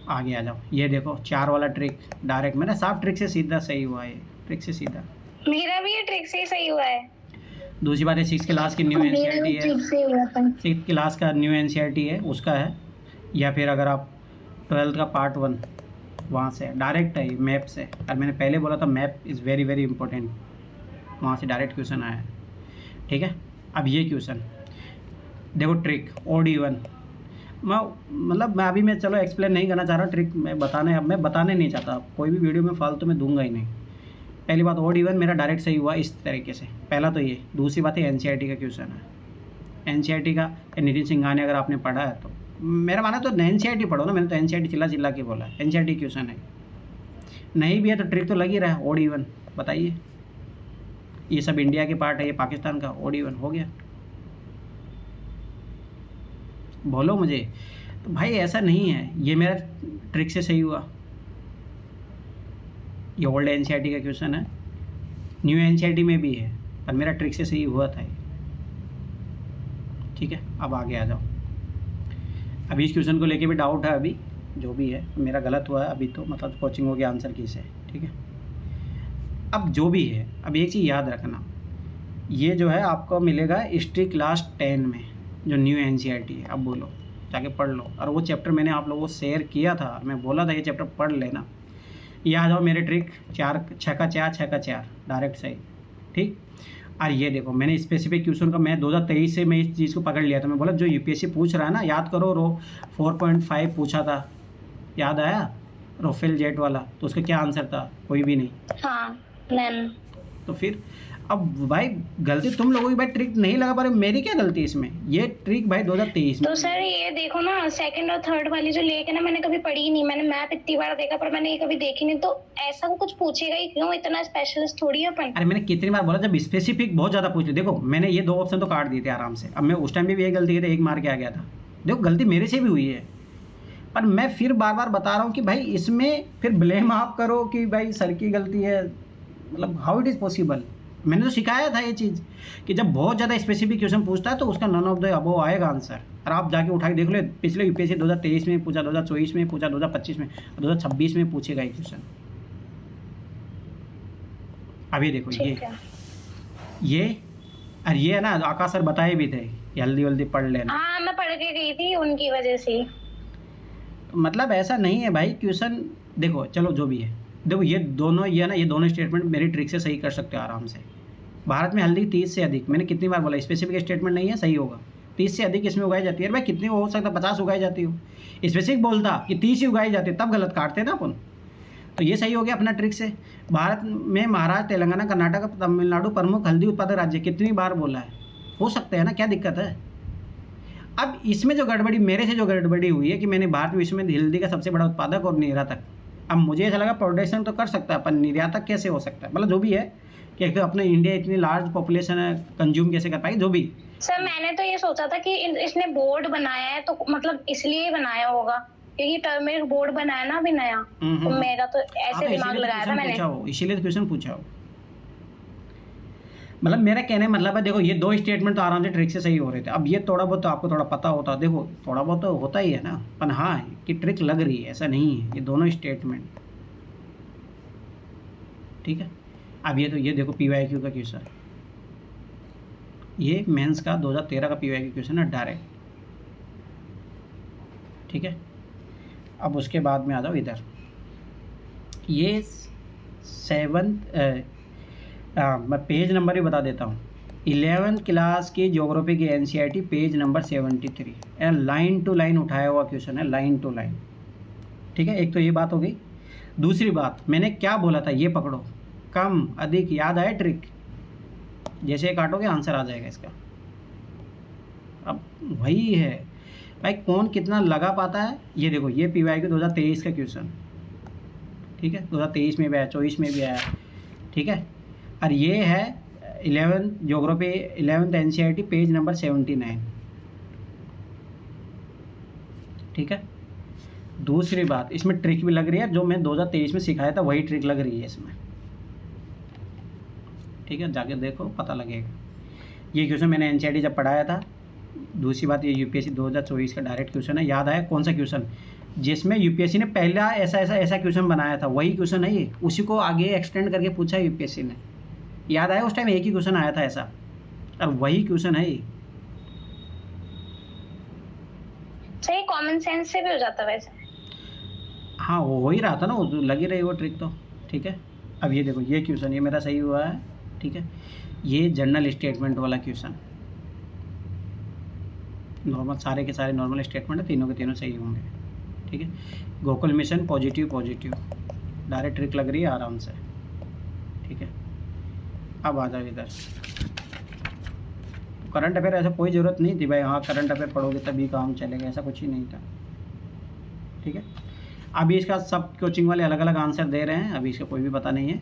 आगे आ जाओ, ये देखो 4 वाला ट्रिक डायरेक्ट मैंने साफ ट्रिक से सीधा सही हुआ है, ट्रिक से सीधा मेरा भी ये ट्रिक से सही हुआ है। दूसरी बात है 6th क्लास की न्यू एनसीईआरटी है, 6th क्लास का न्यू एनसीईआरटी है उसका है, या फिर अगर आप 12th का पार्ट 1 वहाँ से डायरेक्ट है मैप से, और मैंने पहले बोला था map is very very important, वहाँ से डायरेक्ट क्वेश्चन आया है, ठीक है। अब ये क्वेश्चन देखो ट्रिक OD1, मैं अभी चलो एक्सप्लेन नहीं करना चाह रहा ट्रिक, मैं बताने नहीं चाहता, कोई भी वीडियो में फालतू में दूंगा ही नहीं। पहली बात OD1 मेरा डायरेक्ट सही हुआ इस तरीके से, पहला तो ये। दूसरी बात है एनसीईआरटी का क्वेश्चन है, एनसीईआरटी का नितिन सिंघानिया अगर आपने पढ़ा है तो मेरा माना तो एनसीईआरटी पढ़ो ना, मैंने तो एनसीईआरटी चिल्ला के बोला, एनसीईआरटी क्वेश्चन है। नहीं भी है तो ट्रिक तो लग ही रहा है OD1, बताइए। ये सब इंडिया के पार्ट है, ये पाकिस्तान का, OD1 हो गया, बोलो मुझे। तो भाई ऐसा नहीं है, ये मेरा ट्रिक से सही हुआ, ये ओल्ड एनसीईआरटी का क्वेश्चन है, न्यू एनसीईआरटी में भी है, पर मेरा ट्रिक से सही हुआ था ये, ठीक है। अब आगे आ जाओ, अभी इस क्वेश्चन को लेके भी डाउट है, अभी जो भी है मेरा गलत हुआ है अभी तो, मतलब कोचिंगों के आंसर की से, ठीक है। अब जो भी है, अब एक चीज़ याद रखना, ये जो है आपको मिलेगा हिस्ट्री क्लास 10 में जो न्यू एनसीईआरटी है। अब बोलो, जाके पढ़ लो, और वो चैप्टर मैंने आप लोगों को शेयर किया था, मैं बोला था ये चैप्टर पढ़ लेना। ये आ जाओ मेरे ट्रिक 6 का 4 डायरेक्ट सही, ठीक। और ये देखो मैंने स्पेसिफिक क्वेश्चन का मैं 2023 से मैं इस चीज़ को पकड़ लिया था, मैं बोला जो यूपीएससी पूछ रहा है ना, याद करो 4.5 पूछा था, याद आया राफेल जेट वाला, तो उसका क्या आंसर था, कोई भी नहीं। हाँ, नन। तो फिर अब भाई गलती तुम लोगों की, भाई ट्रिक नहीं लगा पा रहे, मेरी क्या गलती इसमें? ये ट्रिक भाई 2023 में। तो सर ये देखो ना, सेकंड और थर्ड वाली जो लेक है ना, मैंने कभी पढ़ी ही नहीं, मैंने मैप इतनी बार देखा पर मैंने ये कभी देखी नहीं, तो ऐसा वो कुछ पूछेगा ही क्यों, इतना स्पेशलिस्ट थोड़ी है अपन। अरे मैंने कितनी बार बोला, जब स्पेसिफिक बहुत ज़्यादा पूछ ली, देखो मैंने ये 2 ऑप्शन तो काट दिए थे आराम से। अब मैं उस टाइम भी यही गलती की थी, 1 मार के आ गया था। देखो गलती मेरे से भी हुई है, पर मैं फिर बार बार बता रहा हूँ कि भाई इसमें फिर ब्लेम आप करो कि भाई सर की गलती है, मतलब हाउ इट इज़ पॉसिबल। मैंने तो सिखाया था ये चीज़ कि जब बहुत ज़्यादा स्पेसिफिक क्वेश्चन पूछता है तो उसका नन ऑफ द अबव आएगा आंसर। और आप जाके उठा के देख लो, पिछले यूपीएससी 2023 में पूछा, 2024 में पूछा, 2025 में, 2026 में पूछेगा ये क्वेश्चन। अब ये देखो, ये और ये है ना, आकाश सर बताए भी थे कि हल्दी वल्दी पढ़ लेना। हाँ मैं पढ़ के गई थी उनकी वजह से। मतलब ऐसा नहीं है भाई, क्वेश्चन देखो, चलो जो भी है, देखो ये दोनों, ये ना, ये दोनों स्टेटमेंट मेरी ट्रिक से सही कर सकते हो आराम से। भारत में हल्दी 30 से अधिक, मैंने कितनी बार बोला, स्पेसिफिक स्टेटमेंट नहीं है, सही होगा। 30 से अधिक इसमें उगाई जाती है। भाई कितनी हो सकता है, 50 उगाई जाती हो, स्पेसिफिक बोलता कि 30 ही उगाई जाती है, तब गलत काटते ना अपन। तो ये सही हो गया अपना ट्रिक से। भारत में महाराष्ट्र, तेलंगाना, कर्नाटक, तमिलनाडु प्रमुख हल्दी उत्पादक राज्य, कितनी बार बोला है, हो सकते हैं ना, क्या दिक्कत है? अब इसमें जो गड़बड़ी, मेरे से जो गड़बड़ी हुई है कि मैंने भारत विश्व में हल्दी का सबसे बड़ा उत्पादक और निर्यातक, अब मुझे ऐसा लगा प्रोडक्शन तो कर सकता है, पर निर्यातक कैसे हो सकता है, मतलब जो भी है कि अपने इंडिया इतनी लार्ज पॉपुलेशन है, कंज्यूम कैसे कर पाएगी, जो भी। सर मैंने तो ये सोचा था कि इसने बोर्ड बनाया है तो मतलब इसलिए ही बनाया होगा, क्योंकि टर्मरिक बोर्ड बनाया ना अभी नया, तो मेरा तो ऐसे दिमाग लगाया था मैंने, इसीलिए तो क्वेश्चन पूछा हो। मतलब मेरा कहने मतलब है, देखो ये 2 स्टेटमेंट तो आराम से ट्रिक से सही हो रहे थे। अब ये थोड़ा बहुत तो आपको थोड़ा पता होता, देखो थोड़ा बहुत तो होता ही है ना, पर हाँ कि ट्रिक लग रही है, ऐसा नहीं है, ये दोनों स्टेटमेंट ठीक है। अब ये तो ये देखो PYQ का क्वेश्चन, ये मेंस का 2013 का PYQ क्वेश्चन है डायरेक्ट, ठीक है। अब उसके बाद में आ जाओ इधर, ये 7th मैं पेज नंबर भी बता देता हूँ, 11th क्लास की ज्योग्राफी की NCERT page number 73, line to line उठाया हुआ क्वेश्चन है, लाइन टू लाइन, ठीक है। एक तो ये बात हो गई। दूसरी बात, मैंने क्या बोला था, ये पकड़ो, कम अधिक याद आए ट्रिक, जैसे काटोगे आंसर आ जाएगा इसका। अब वही है भाई, कौन कितना लगा पाता है। ये देखो, ये PYQ 2023 का क्वेश्चन, ठीक है, 2023 में भी आया, 24 में भी आया, ठीक है। और ये है 11th geography, 11th NCERT page number 79, ठीक है। दूसरी बात, इसमें ट्रिक भी लग रही है, जो मैं 2023 में सिखाया था वही ट्रिक लग रही है इसमें, ठीक है, जाके देखो पता लगेगा। ये क्वेश्चन मैंने NCERT जब पढ़ाया था। दूसरी बात, ये UPSC 2024 का डायरेक्ट क्वेश्चन है। याद आया कौन सा क्वेश्चन, जिसमें UPSC ने पहला ऐसा क्वेश्चन बनाया था, वही क्वेश्चन है ये, उसी को आगे एक्सटेंड करके पूछा है UPSC ने। याद आया, उस टाइम एक ही क्वेश्चन आया था ऐसा, और वही क्वेश्चन है ये। सही, कॉमन सेंस से भी हो जाता वैसे। हाँ वो हो ही रहा था ना, वो लगी रही वो ट्रिक तो, ठीक है। अब ये देखो, ये क्वेश्चन ये मेरा सही हुआ है, ठीक है। ये जनरल स्टेटमेंट वाला क्वेश्चन, नॉर्मल, सारे के सारे नॉर्मल स्टेटमेंट है, तीनों के तीनों सही होंगे, ठीक है। Gokul mission positive positive, direct trick लग रही है आराम से, ठीक है। अब आ जाओ इधर, करंट अफेयर ऐसा कोई ज़रूरत नहीं थी भाई, हाँ करंट अफेयर पढ़ोगे तभी काम चलेगा, ऐसा कुछ ही नहीं था, ठीक है। अभी इसका सब कोचिंग वाले अलग अलग आंसर दे रहे हैं, अभी इसका कोई भी पता नहीं है,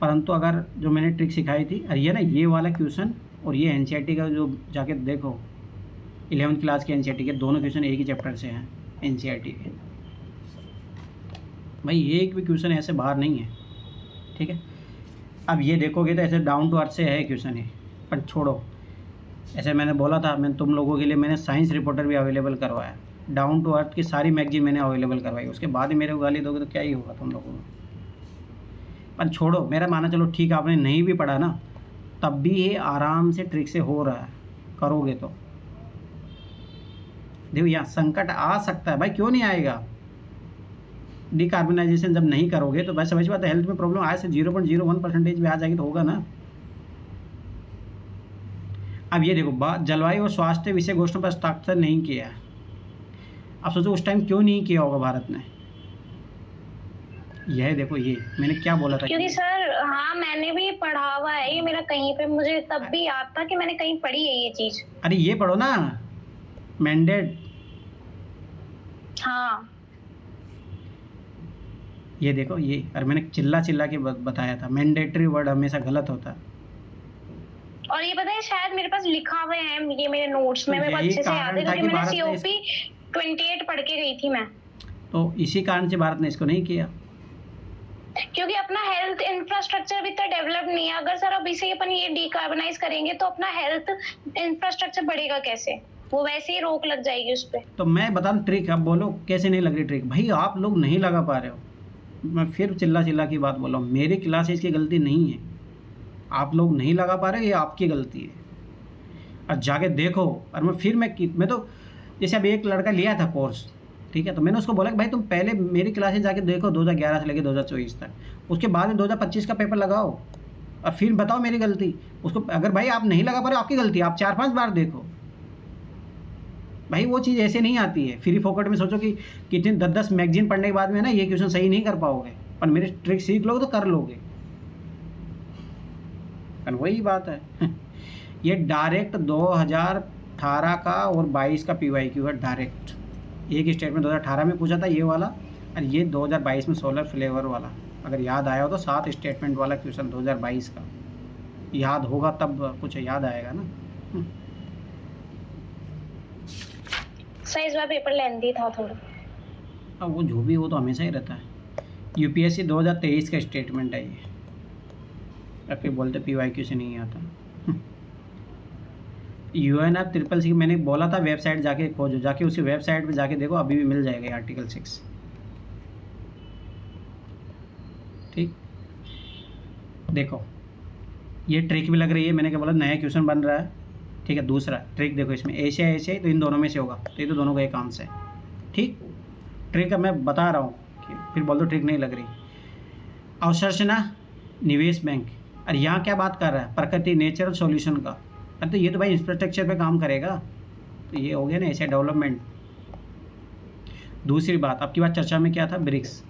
परंतु अगर जो मैंने ट्रिक सिखाई थी, और ये ना ये वाला क्वेश्चन और ये NCERT का जो जाके देखो, 11th क्लास के NCERT के दोनों क्वेश्चन एक ही चैप्टर से हैं NCERT के, भाई एक भी क्वेश्चन ऐसे बाहर नहीं है, ठीक है। अब ये देखोगे तो ऐसे डाउन टू अर्थ से है क्वेश्चन ये, पर छोड़ो, ऐसे मैंने बोला था, मैं तुम लोगों के लिए मैंने साइंस रिपोर्टर भी अवेलेबल करवाया, डाउन टू अर्थ की सारी मैगजीन मैंने अवेलेबल करवाई, उसके बाद ही मेरे को गाली दोगे तो क्या ही होगा तुम लोगों को। पर छोड़ो, मेरा माना चलो ठीक है, आपने नहीं भी पढ़ा ना, तब भी ये आराम से ट्रिक से हो रहा है, करोगे तो। देखो यहाँ संकट आ सकता है भाई, क्यों नहीं आएगा, डिकार्बोनाइजेशन जब नहीं करोगे तो भाई समझ बात है, हेल्थ में प्रॉब्लम आए से 0.01% भी आ जाएगी तो होगा ना। अब ये देखो, जलवायु और स्वास्थ्य विषय घोषणा पर हस्ताक्षर नहीं किया है। अब सोचो उस टाइम क्यों नहीं किया होगा भारत ने, यह देखो, ये मैंने क्या बोला था क्योंकि सर हाँ मैंने भी पढ़ा हुआ है ये, मेरा कहीं पे मुझे तब भी याद था कि मैंने कहीं पढ़ी है ये चीज। अरे ये पढ़ो ना, मैंडेट। हाँ ये देखो ये, अरे मैंने चिल्ला चिल्ला के बताया था, मैंडेटरी वर्ड हमेशा गलत होता है। और ये पता है शायद मेरे पास लिखा हुआ है ये मेरे नोट्स में, मेरे को यही अच्छे से याद कारण है था क्योंकि कि मैंने भारत ने COP 28 पढ़ के गई थी मैं। तो इसी कारण से भारत ने इसको नहीं किया। क्योंकि अपना हेल्थ इंफ्रास्ट्रक्चर भी तो डेवलप नहीं है। अगर सर अभी से अपन ये डिकार्बनाइज करेंगे तो अपना हेल्थ इंफ्रास्ट्रक्चर बढ़ेगा कैसे, वो वैसे ही रोक लग जाएगी उस पर। तो मैं बता दूं ट्रिक, अब बोलो कैसे नहीं लग रही ट्रिक। भाई आप लोग नहीं लगा पा रहे हो, मैं फिर चिल्ला चिल्ला की बात बोल रहा हूँ, मेरी क्लासेज की गलती नहीं है, आप लोग नहीं लगा पा रहे हो, ये आपकी गलती है। और जाके देखो, और मैं तो जैसे अब एक लड़का लिया था कोर्स, ठीक है, तो मैंने उसको बोला कि भाई तुम पहले मेरी क्लासेज जाके देखो 2011 से लेकर 2024 तक, उसके बाद में 2025 का पेपर लगाओ और फिर बताओ मेरी गलती। उसको अगर भाई आप नहीं लगा पा रहे हो आपकी गलती, आप 4-5 बार देखो भाई, वो चीज़ ऐसे नहीं आती है फ्री फोकट में। सोचो कि कितने 10-10 मैगजीन पढ़ने के बाद में ना ये क्वेश्चन सही नहीं कर पाओगे, पर मेरी ट्रिक सीख लोगे तो कर लोगे, पर वही बात है। ये डायरेक्ट 2018 का और 22 का PYQ है डायरेक्ट। एक स्टेटमेंट 2018 में पूछा था ये वाला, और ये 2022 में सोलर फ्लेवर वाला, अगर याद आया हो तो 7 स्टेटमेंट वाला क्वेश्चन 2022 का याद होगा तब कुछ याद आएगा ना। सर इस बार पेपर लेंथी था थोड़ा। अब वो जो भी हो तो हमेशा ही रहता है। UPSC 2023 का स्टेटमेंट है ये, और फिर बोलते PYQ से नहीं आता। UNF CCC मैंने बोला था वेबसाइट जाके खोजो, जाके उसी वेबसाइट पे जाके देखो, अभी भी मिल जाएगा ये आर्टिकल 6। ठीक, देखो ये ट्रिक भी लग रही है, मैंने क्या बोला नया क्वेश्चन बन रहा है, ठीक है। दूसरा ट्रिक देखो, इसमें एशिया तो इन दोनों में से होगा, तो ये तो दोनों का एक आंसर है। ठीक, ट्रिक अब मैं बता रहा हूँ कि फिर बोल दो ट्रिक नहीं लग रही। अवसंरचना निवेश बैंक, और यहाँ क्या बात कर रहा है, प्रकृति नेचुरल सॉल्यूशन का। अरे तो ये तो भाई इंफ्रास्ट्रक्चर पे काम करेगा, तो ये हो गया ना एशिया डेवलपमेंट। दूसरी बात आपकी बात चर्चा में क्या था, ब्रिक्स,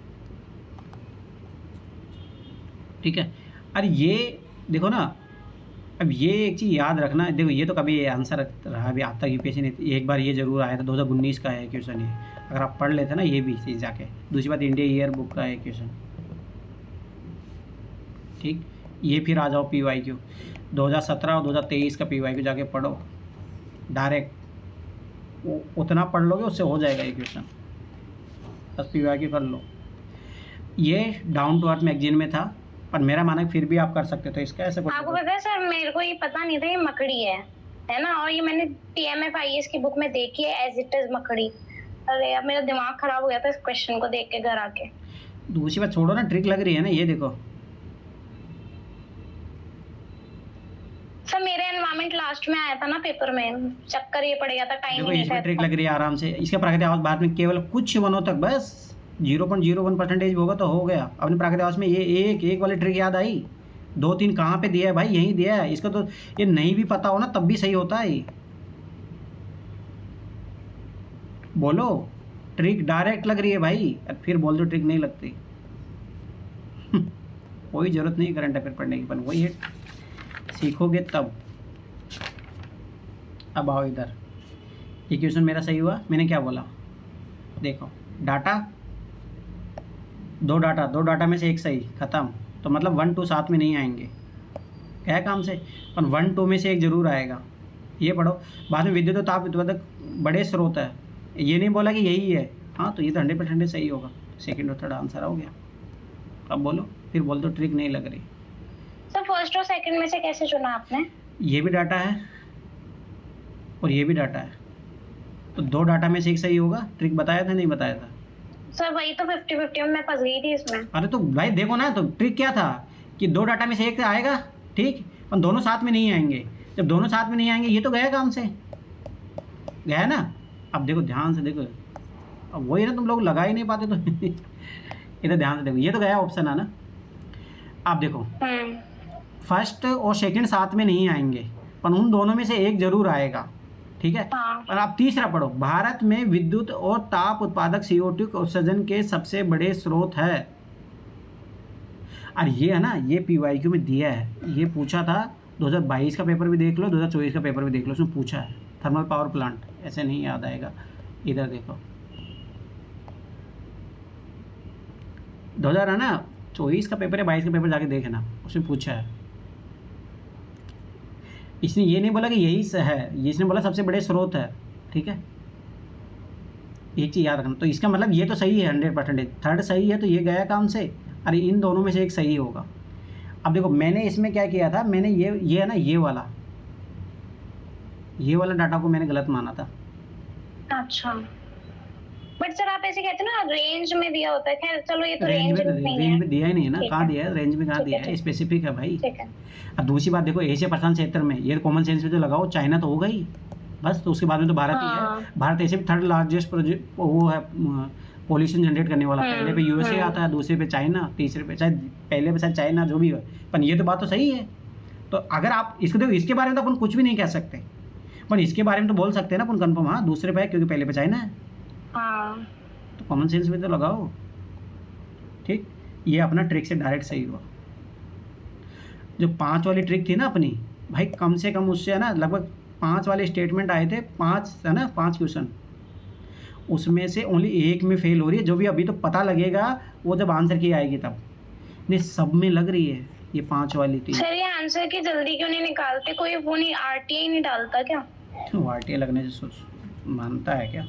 ठीक है। अरे ये देखो ना, अब ये एक चीज़ याद रखना, देखो ये तो कभी आंसर रहा अभी आज तक UPSC ने, एक बार ये जरूर आया था 2019 का है क्वेश्चन ये, अगर आप पढ़ लेते ना ये भी चीज़ जाके। दूसरी बात इंडिया ईयर बुक का है क्वेश्चन, ठीक। ये फिर आ जाओ PYQ 2017 और 2023 का PYQ जाके पढ़ो डायरेक्ट, उतना पढ़ लोगे उससे हो जाएगा ये क्वेश्चन, बस PYQ कर लो। ये डाउन टू अर्थ मैगजीन में था, पर मेरा माना फिर भी आप कर सकते थे इसका, ऐसा आपको पता है सर मेरे को ये पता नहीं था ये मकड़ी है ना, और ये मैंने TMF IAS की बुक में देखी है एज इट इज मकड़ी। अरे अब मेरा दिमाग खराब हो गया था इस क्वेश्चन को देख के घर आके। दूसरी बात छोड़ो ना, ट्रिक लग रही है ना, ये देखो सर मेरे एनवायरमेंट लास्ट में आया था ना पेपर में, चक्कर ये पड़ गया था, टाइम देखो नहीं इसमें था। ट्रिक लग रही है आराम से। इसका प्राकृतिक आवास भारत में केवल कुछ वनों तक, बस 0.01% होगा तो हो गया। अपने प्राकृतिक आवास में ये एक वाली ट्रिक याद आई, 2-3 कहाँ पे दिया है भाई, यहीं दिया है। इसका तो ये नहीं भी पता हो ना तब भी सही होता है ये। बोलो ट्रिक डायरेक्ट लग रही है भाई, फिर बोल दो ट्रिक नहीं लगती। कोई जरूरत नहीं करंट अफेयर पढ़ने की, पर वही है सीखोगे तब। अब आओ इधर, ये क्वेश्चन मेरा सही हुआ, मैंने क्या बोला देखो, डाटा दो डाटा में से एक सही, खत्म। तो मतलब 1 2 साथ में नहीं आएंगे, क्या काम से, पर 1 2 में से एक जरूर आएगा। ये पढ़ो, बाद में विद्युत और ताप उत्पादक बड़े स्रोत है, ये नहीं बोला कि यही है, हाँ तो ये तो 100% सही होगा, सेकंड और थर्ड आंसर हो गया। अब बोलो, फिर बोल दो ट्रिक नहीं लग रही। सर फर्स्ट और सेकंड में से कैसे चुना आपने? ये भी डाटा है और ये भी डाटा है, तो 2 डाटा में से एक सही होगा। ट्रिक बताया था नहीं बताया था? सर वही तो 50-50 में मैं फंस गई थी इसमें। अरे तो भाई देखो ना, तो ट्रिक क्या था कि 2 डाटा में से एक आएगा, ठीक, और दोनों साथ में नहीं आएंगे। जब दोनों साथ में नहीं आएंगे ये तो गया काम से, गया ना। अब देखो ध्यान से देखो, अब वही ना तुम लोग लगा ही नहीं पाते तो इधर ध्यान से देखो, ये तो गया ऑप्शन है ना। अब देखो फर्स्ट और सेकंड साथ में नहीं आएंगे, पर उन दोनों में से एक जरूर आएगा, ठीक है। हाँ। और आप तीसरा पढ़ो, भारत में विद्युत और ताप उत्पादक CO2 उत्सर्जन के सबसे बड़े स्रोत है। और ये है ना, ये PYQ में दिया है, ये पूछा था 2022 का पेपर भी देख लो, 2024 का पेपर भी देख लो, उसमें पूछा है थर्मल पावर प्लांट, ऐसे नहीं याद आएगा। इधर देखो 2000 है ना, 24 का पेपर है, 22 का पेपर जाके देखना, उसमें पूछा है। इसने ये नहीं बोला कि यही है, इसने बोला सबसे बड़े स्रोत है, ठीक है, एक चीज़ याद रखना। तो इसका मतलब ये तो सही है 100%, थर्ड सही है, तो ये गया काम से, अरे इन दोनों में से एक सही होगा। अब देखो मैंने इसमें क्या किया था, मैंने ये है ना, ये वाला डाटा को मैंने गलत माना था। अच्छा, बट सर आप ऐसे कहते हैं ना रेंज में दिया होता है, खैर चलो ये तो रेंज में दिया ही नहीं है ना, कहाँ दिया है, रेंज में कहाँ दिया है, स्पेसिफिक है भाई। अब दूसरी बात देखो, एशिया प्रशांत क्षेत्र में, ये कॉमन सेंस में तो लगाओ, चाइना तो होगा ही बस, तो उसके बाद में तो भारत ही है। भारत ऐसे भी थर्ड लार्जेस्ट प्रोजेक्ट वो है पॉल्यूशन जनरेट करने वाला, पहले पे USA आता है, दूसरे पे चाइना, तीसरे पे शायद पहले पे शायद चाइना, जो भी है, पर ये तो बात तो सही है। तो अगर आप इसको देखो, इसके बारे में तो अपन कुछ भी नहीं कह सकते, पर इसके बारे में तो बोल सकते हैं ना अपन कंफर्म, हाँ दूसरे पे है क्योंकि पहले पे चाइना है, तो कॉमन सेंस में तो लगाओ, ठीक। ये अपना ट्रिक से डायरेक्ट सही हुआ। जो 5 वाली ट्रिक थी ना अपनी भाई, कम से कम उससे है ना लगभग 5 वाले स्टेटमेंट आए थे, 5 है ना, 5 क्वेश्चन, उसमें से ओनली एक में फेल हो रही है, जो भी अभी तो पता लगेगा वो जब आंसर की आएगी तब, नहीं सब में लग रही है ये 5 वाली थी। सर ये आंसर की जल्दी क्यों नहीं निकालते, कोई वो नहीं RTI नहीं डालता क्या? RTI लगने से सोच मानता है क्या,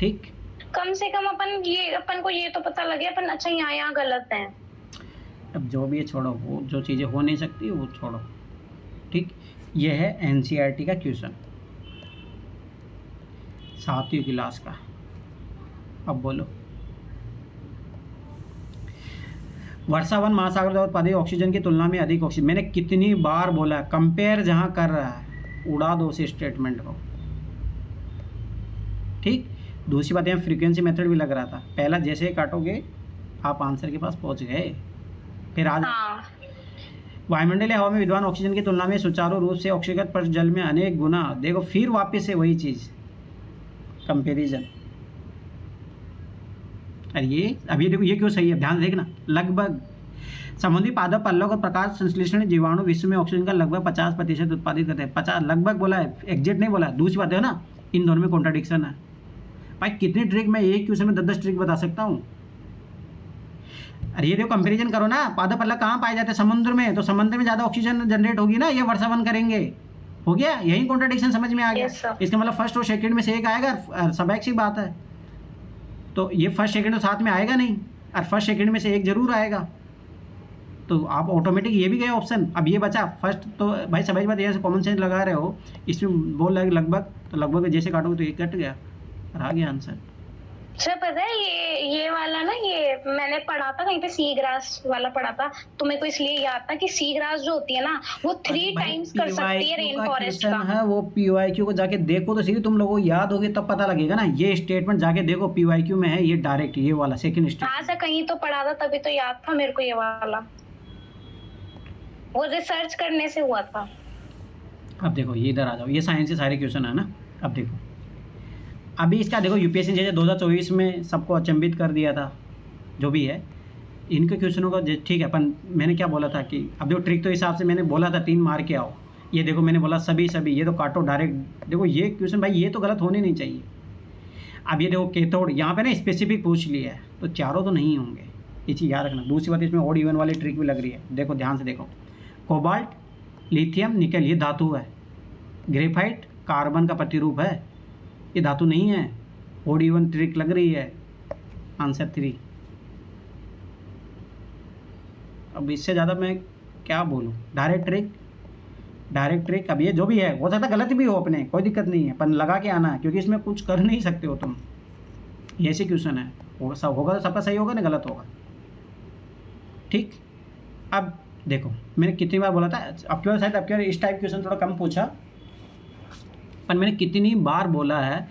ठीक। कम से कम अपन को ये तो पता लगे अपन अच्छा यहाँ गलत है। अब जो भी है छोड़ो, वो जो चीज़ें हो नहीं सकती वो छोड़ो, ठीक। ये है NCERT का क्वेश्चन 7वीं क्लास का। अब बोलो, वर्षावन महासागर द्वारा उत्पादित ऑक्सीजन की तुलना में अधिक ऑक्सीजन, मैंने कितनी बार बोला, कंपेयर जहां कर रहा है उड़ा दो उस स्टेटमेंट को, ठीक। दूसरी बात, यहाँ फ्रीक्वेंसी मेथड भी लग रहा था, पहला जैसे ही काटोगे आप आंसर के पास पहुंच गए। फिर आज वायुमंडलीय हवा में विद्यमान ऑक्सीजन की तुलना में सुचारू रूप से ऑक्सीकृत पर जल में अनेक गुना, देखो फिर वापस से वही चीज कंपैरिजन। अरे ये अभी देखो ये क्यों सही है, ध्यान देखना, लगभग समुद्री पादप पल्लव और प्रकाश संश्लेषण जीवाणु विश्व में ऑक्सीजन का लगभग 50% उत्पादित करते हैं। 50 लगभग बोला है, एग्जैक्ट नहीं बोला है। दूसरी बात है ना, इन दोनों में कॉन्ट्राडिक्शन है भाई। कितनी ट्रिक मैं एक क्वेश्चन में 10-10 ट्रिक बता सकता हूँ। अरे ये देखो कंपैरिजन करो ना, पादप पल्लव कहाँ पाए जाते हैं, समुद्र में, तो समुद्र में ज़्यादा ऑक्सीजन जनरेट होगी ना, ये वर्षावन करेंगे, हो गया, यही कॉन्ट्राडिक्शन समझ में आ गया। इसका मतलब फर्स्ट और सेकंड में से एक आएगा, सब एक सी बात है। तो ये फर्स्ट सेकंड तो साथ में आएगा नहीं, और फर्स्ट सेकंड में से एक जरूर आएगा, तो आप ऑटोमेटिक ये भी गए ऑप्शन। अब ये बचा फर्स्ट, तो भाई समझ बात, ये कॉमन सेंस लगा रहे हो, इसमें बोल रहे लगभग, तो लगभग जैसे काटोगे तो एक कट गया और आ गया आंसर। सर पता है ये वाला ना, ये मैंने पढ़ा था कहीं पे, सी ग्रास वाला पढ़ा था, तो मेरे को इसलिए याद था कि सी ग्रास जो होती है ना वो 3 टाइम्स कर सकती है रेन फॉरेस्ट का है। वो PYQ को जाके देखो तो सही, तुम लोगों को याद होगी तब पता लगेगा ना। ये स्टेटमेंट जाके देखो PYQ में है, ये डायरेक्ट ये वाला सेकंड स्टेटमेंट। हाँ सर कहीं तो पढ़ा था, तभी तो याद था मेरे को ये वाला, वो रिसर्च करने से हुआ था। अब देखो ये इधर आ जाओ, ये साइंस के सारे क्वेश्चन है ना। अब देखो अभी इसका देखो, UPSC जैसे 2024 में सबको अचंभित कर दिया था, जो भी है इनके क्वेश्चनों का ठीक है। अपन मैंने क्या बोला था कि अब देखो ट्रिक तो हिसाब से मैंने बोला था 3 मार के आओ, ये देखो मैंने बोला सभी ये तो काटो डायरेक्ट। देखो ये क्वेश्चन भाई ये तो गलत होने नहीं चाहिए। अब ये देखो कैथोड, यहाँ पे ना स्पेसिफिक पूछ लिया है, तो चारों तो नहीं होंगे, ये चीज़ याद रखना। दूसरी बात इसमें ऑड इवन वाली ट्रिक भी लग रही है, देखो ध्यान से देखो, कोबाल्ट, लिथियम, निकल ये धातु है, ग्रेफाइट कार्बन का प्रतिरूप है, ये धातु नहीं है। ऑड इवन ट्रिक लग रही है, आंसर 3। अब इससे ज़्यादा मैं क्या बोलूँ, डायरेक्ट ट्रिक। अब ये जो भी है हो सकता गलत भी हो अपने, कोई दिक्कत नहीं है, पर लगा के आना है, क्योंकि इसमें कुछ कर नहीं सकते हो तुम। ये ऐसे क्वेश्चन है, होगा सब होगा तो सबका सही होगा ना, गलत होगा, ठीक। अब देखो मैंने कितनी बार बोला था, आपके बार शायद आपके इस टाइप क्वेश्चन थोड़ा कम पूछा, पर मैंने कितनी बार बोला है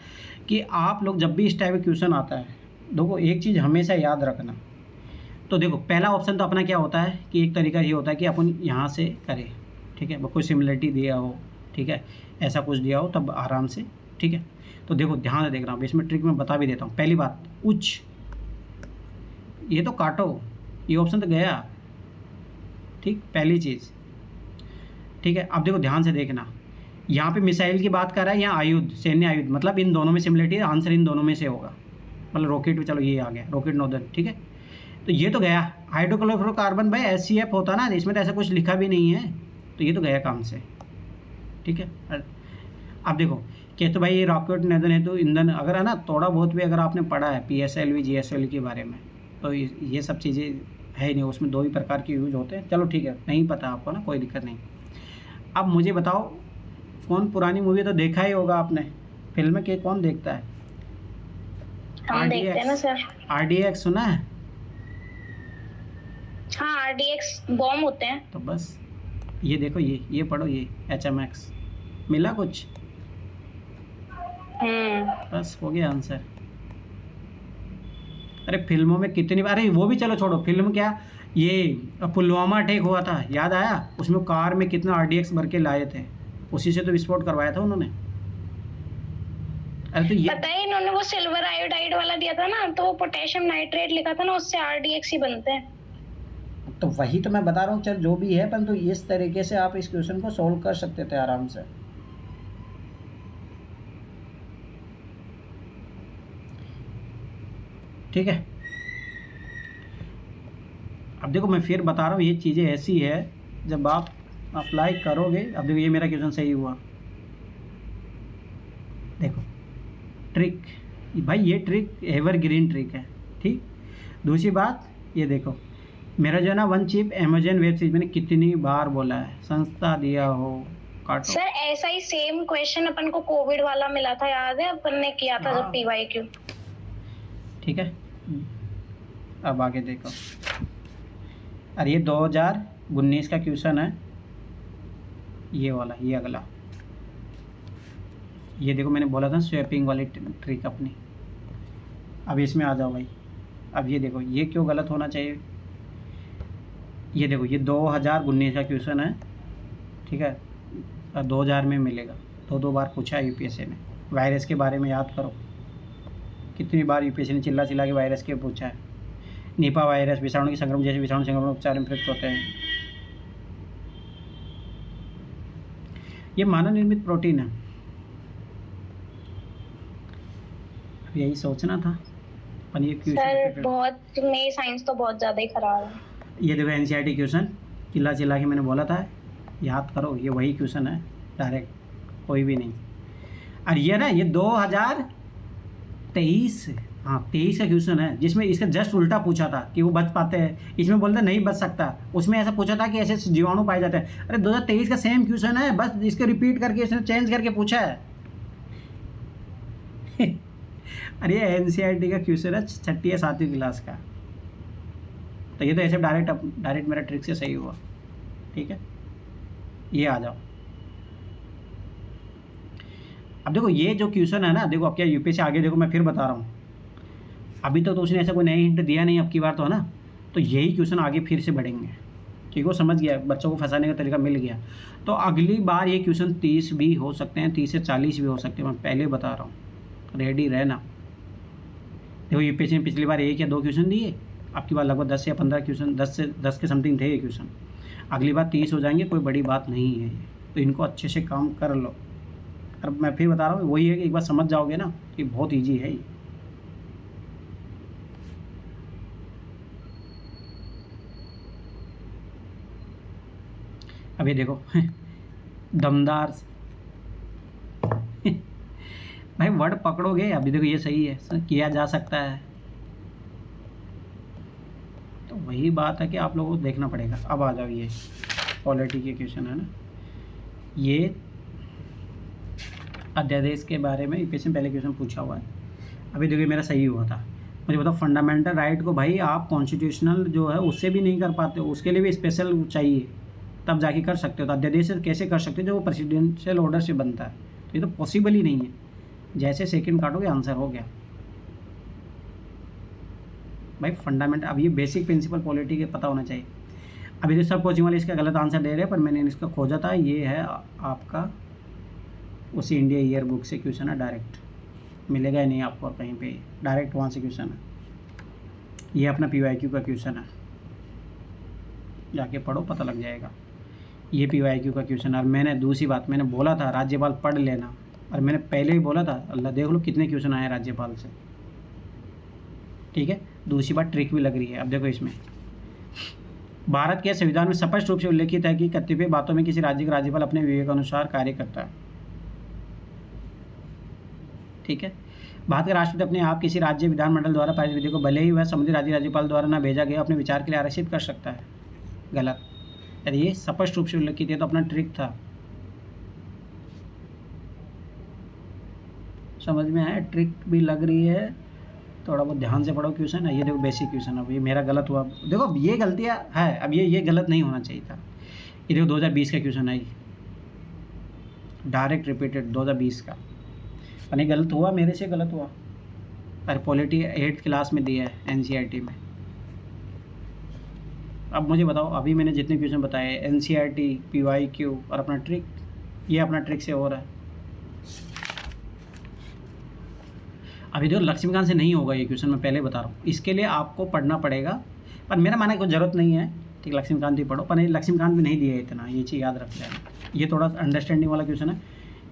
कि आप लोग जब भी इस टाइप का क्वेश्चन आता है, देखो एक चीज़ हमेशा याद रखना। तो देखो पहला ऑप्शन तो अपना क्या होता है कि एक तरीका ये होता है कि अपन यहाँ से करें, ठीक है, कोई सिमिलरिटी दिया हो, ठीक है, ऐसा कुछ दिया हो तब आराम से, ठीक है। तो देखो ध्यान से देखना, इसमें ट्रिक मैं बता भी देता हूँ। पहली बात, उच्च, ये तो काटो, ये ऑप्शन तो गया, ठीक, पहली चीज़। ठीक है, अब देखो ध्यान से देखना, यहाँ पे मिसाइल की बात कर रहा है, यहाँ आयुध, सैन्य आयुध, मतलब इन दोनों में सिमिलरिटी है, आंसर इन दोनों में से होगा, मतलब रॉकेट भी, चलो ये आ गया रॉकेट नोजल। ठीक है, तो ये तो गया। हाइड्रोक्लोरोकार्बन भाई HCF होता ना, इसमें तो ऐसा कुछ लिखा भी नहीं है, तो ये तो गया काम से। ठीक है, अब देखो कि तो भाई ये रॉकेट नोजल है तो ईंधन, अगर है ना थोड़ा बहुत भी अगर आपने पढ़ा है PSLV GSLV के बारे में, तो ये सब चीज़ें है ही नहीं, उसमें 2 ही प्रकार के यूज होते हैं। चलो ठीक है, नहीं पता आपको ना, कोई दिक्कत नहीं। अब मुझे बताओ, कौन पुरानी मूवी तो देखा ही होगा आपने, फिल्म के कौन देखता है? हम देखते हैं ना सर। RDX सुना है? हाँ, RDX बॉम्ब होते हैं। तो बस ये देखो, ये पढ़ो, ये HMX मिला कुछ, बस हो गया आंसर। अरे फिल्मों में कितनी बार, अरे वो भी चलो छोड़ो, फिल्म क्या, ये पुलवामा अटैक हुआ था, याद आया? उसमें कार में कितना RDX भर के लाए थे, उसी से तो विस्फोट करवाया था उन्होंने। अरे तो ये पता है, इन्होंने वो सिल्वर आयोडाइड वाला दिया था ना, तो वो पोटेशियम नाइट्रेट लिखा था ना, उससे RDX ही बनते हैं। तो वही तो मैं बता रहा हूँ, चल जो भी है, परंतु इस तरीके से आप इस क्वेश्चन को सॉल्व कर सकते थे आराम से। ठीक है, अब देखो मैं फिर बता रहा हूँ, ये चीज़ें ऐसी है जब आप अप्लाई करोगे। अब देखो ये मेरा क्वेश्चन सही हुआ, देखो ट्रिक भाई, ये ट्रिक एवरग्रीन ट्रिक है। ठीक, दूसरी बात ये देखो, मेरा जो है ना 1 चिप अमेजन वेब सीरीज मैंने कितनी बार बोला है, संस्था दिया हो काटो। सर ऐसा ही सेम क्वेश्चन अपन को कोविड वाला मिला था, याद है? अपन ने किया था जब PYQ। ठीक है, अब आगे देखो, अरे ये 2019 का क्वेश्चन है, ये वाला, ये अगला, ये देखो मैंने बोला था स्वैपिंग वाली ट्रिक अपनी। अब इसमें आ जाओ भाई, अब ये देखो, ये क्यों गलत होना चाहिए? ये देखो, ये 2019 का क्वेश्चन है, ठीक है, 2000 में मिलेगा, 2 बार पूछा है UPSC ने। वायरस के बारे में याद करो, कितनी बार UPSC ने चिल्ला चिल्ला के वायरस के पूछा है। निपा वायरस, विषाणु की संक्रमण, जैसे विषाणु संक्रमण उपचार में प्रयुक्त होते हैं। ये मानव निर्मित प्रोटीन है, यही सोचना था पर ये सर बहुत, मेरी साइंस तो बहुत ज़्यादा ही खराब है। ये देखो NCERT क्वेश्चन, चिल्ला चिल्ला के मैंने बोला था, याद करो, ये वही क्वेश्चन है डायरेक्ट, कोई भी नहीं। और ये ना, ये 2023, हाँ 23 का क्वेश्चन है, जिसमें इसका जस्ट उल्टा पूछा था कि वो बच पाते हैं, इसमें बोलते नहीं बच सकता, उसमें ऐसा पूछा था कि ऐसे जीवाणु पाए जाते हैं। अरे 2023 का सेम क्वेश्चन है, बस इसको रिपीट करके इसने चेंज करके पूछा है। अरे ये NCERT का क्वेश्चन है 6ठी या 7वीं क्लास का, तो ये तो ऐसे डायरेक्ट मेरा ट्रिक से सही हुआ। ठीक है, ये आ जाओ, अब देखो ये जो क्वेश्चन है ना, देखो अब क्या UPSC आगे देखो, मैं फिर बता रहा हूँ, अभी तो उसने ऐसा कोई नया हिंट दिया नहीं अब की बार, तो है ना, तो यही क्वेश्चन आगे फिर से बढ़ेंगे, क्योंकि वो समझ गया, बच्चों को फंसाने का तरीका मिल गया। तो अगली बार ये क्वेश्चन 30 भी हो सकते हैं, 30 से 40 भी हो सकते हैं, मैं पहले बता रहा हूँ, रेडी रहना। देखो UPSC ने पिछली बार 1 या 2 क्वेश्चन दिए, अब की बार लगभग 10 या 15 क्वेश्चन, 10 के समथिंग थे ये क्वेश्चन, अगली बार 30 हो जाएंगे, कोई बड़ी बात नहीं है, तो इनको अच्छे से काम कर लो। और मैं फिर बता रहा हूँ, वही है कि एक बार समझ जाओगे ना कि बहुत ईजी है ये। अब ये देखो दमदार भाई वर्ड पकड़ोगे, अभी देखो ये सही है, किया जा सकता है, तो वही बात है कि आप लोगों को देखना पड़ेगा। अब आ जाओ, ये पॉलिटी के क्वेश्चन है ना, ये अध्यादेश के बारे में UPSC में पहले क्वेश्चन पूछा हुआ है। अभी देखिए मेरा सही हुआ था, मुझे बताओ फंडामेंटल राइट को भाई आप कॉन्स्टिट्यूशनल जो है उससे भी नहीं कर पाते हो, उसके लिए भी स्पेशल चाहिए, तब जाके कर सकते हो। तो अध्यादेश से कैसे कर सकते हो, जो वो प्रेसिडेंशियल ऑर्डर से बनता है, तो ये तो पॉसिबल ही नहीं है, जैसे सेकंड काटोगे आंसर हो गया भाई। फंडामेंटल, अब ये बेसिक प्रिंसिपल पॉलिटी के पता होना चाहिए। अभी तो सब कोचिंग वाले इसका गलत आंसर दे रहे हैं, पर मैंने इसका खोजा था, ये है आपका उसी इंडिया ईयर बुक से क्वेश्चन है, डायरेक्ट मिलेगा ही नहीं आपको कहीं पे, डायरेक्ट वहाँ से क्वेश्चन है, ये अपना PYQ का क्वेश्चन है। जाके पढ़ो, पता लग जाएगा। ये PYQ का क्वेश्चन। और मैंने दूसरी बात, मैंने बोला था राज्यपाल पढ़ लेना, और मैंने पहले ही बोला था, अल्लाह देख लो कितने क्वेश्चन आए राज्यपाल से। ठीक है, दूसरी बात ट्रिक भी लग रही है। अब देखो इसमें, भारत के संविधान में स्पष्ट रूप से उल्लेखित है कि कतिपय बातों में किसी राज्य का राज्यपाल अपने विवेक अनुसार कार्य करता है। ठीक है, भारत के राष्ट्रपति अपने आप किसी राज्य विधानमंडल द्वारा पारित विधेयक को भले ही वह संबंधित राज्य राज्यपाल द्वारा न भेजा गया अपने विचार के लिए आरक्षित कर सकता है। गलत। अरे ये स्पष्ट रूप से उल्लेखित है, तो अपना ट्रिक था। समझ में आया? ट्रिक भी लग रही है, थोड़ा बहुत ध्यान से पढ़ो क्वेश्चन। ये देखो बेसिक क्वेश्चन। अब ये मेरा गलत हुआ, देखो अब ये गलतियाँ है, अब ये गलत नहीं होना चाहिए था। ये देखो 2020 का क्वेश्चन है, डायरेक्ट रिपीटेड 2020 का। यानी गलत हुआ, मेरे से गलत हुआ। अरे पॉलिटी 8th क्लास में दिया है NCERT में। अब मुझे बताओ, अभी मैंने जितने क्वेश्चन बताए NCERT, PYQ और अपना ट्रिक, ये अपना ट्रिक से हो रहा है। अभी देखो लक्ष्मीकांत से नहीं होगा ये क्वेश्चन, मैं पहले बता रहा हूँ। इसके लिए आपको पढ़ना पड़ेगा, पर मेरा मानने की ज़रूरत नहीं है। ठीक, लक्ष्मीकांत भी पढ़ो, पर ये लक्ष्मीकांत भी नहीं दिया है इतना, ये चीज़ याद रख लेना। ये थोड़ा अंडरस्टैंडिंग वाला क्वेश्चन है,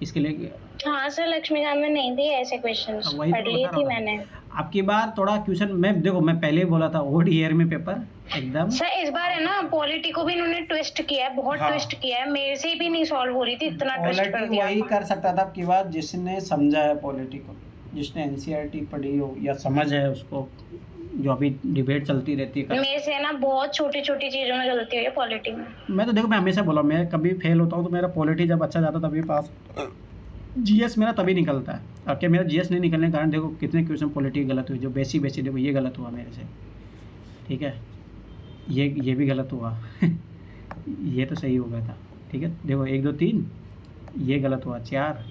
इसके लिए। हाँ सर, लक्ष्मीकांत में नहीं दिए ऐसे क्वेश्चंस, पढ़ लिए थी मैंने। आपकी बार थोड़ा क्वेश्चन मैं देखो, मैं पहले ही बोला था ओड ईयर में पेपर एकदम। सर इस बार है ना पॉलिटी को भी इन्होंने ट्विस्ट किया है, बहुत ट्विस्ट किया है, मेरे से भी नहीं सॉल्व हो रही थी, इतना ट्विस्ट कर दिया। वही कर सकता था आपकी बात जिसने समझा है पॉलिटी को, जिसने NCERT पढ़ी हो या समझ है उसको, जो अभी डिबेट चलती रहती है। मेरे से ना बहुत छोटी छोटी चीजों में गलती हुई है पॉलिटी में। मैं तो देखो, मैं हमेशा बोला, मैं कभी फेल होता हूँ तो मेरा पॉलिटी जब अच्छा जाता तभी पास, GS मेरा तभी निकलता है। अब क्या मेरा GS नहीं निकलने के कारण देखो कितने क्वेश्चन पॉलिटी गलत हुई, जो बेसिक देखो ये गलत हुआ मेरे से। ठीक है, ये भी गलत हुआ ये तो सही हो गया था। ठीक है, देखो 1 2 3 ये गलत हुआ, 4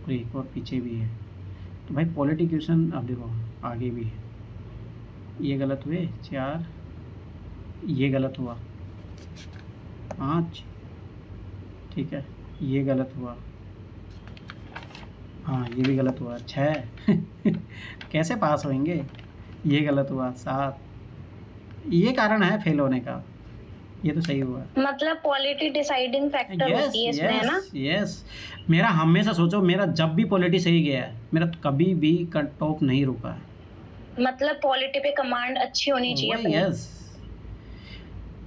और एक और पीछे भी है। तो भाई पॉलिटी क्वेश्चन अब देखो आगे भी है, ये गलत हुए 4, ये गलत हुआ 5। ठीक है, ये गलत हुआ, हाँ ये भी गलत हुआ 6 कैसे पास होंगे? ये गलत हुआ 7। ये कारण है फेल होने का, ये तो सही हुआ। मतलब पॉलिटी डिसाइडिंग फैक्टर होती है इसमें, है ना? यस, मेरा हमेशा सोचो, मेरा जब भी पॉलिटी सही गया है, मेरा कभी भी कट ऑफ नहीं रुका है। मतलब पॉलिटी पे कमांड अच्छी होनी चाहिए अपनी। यस,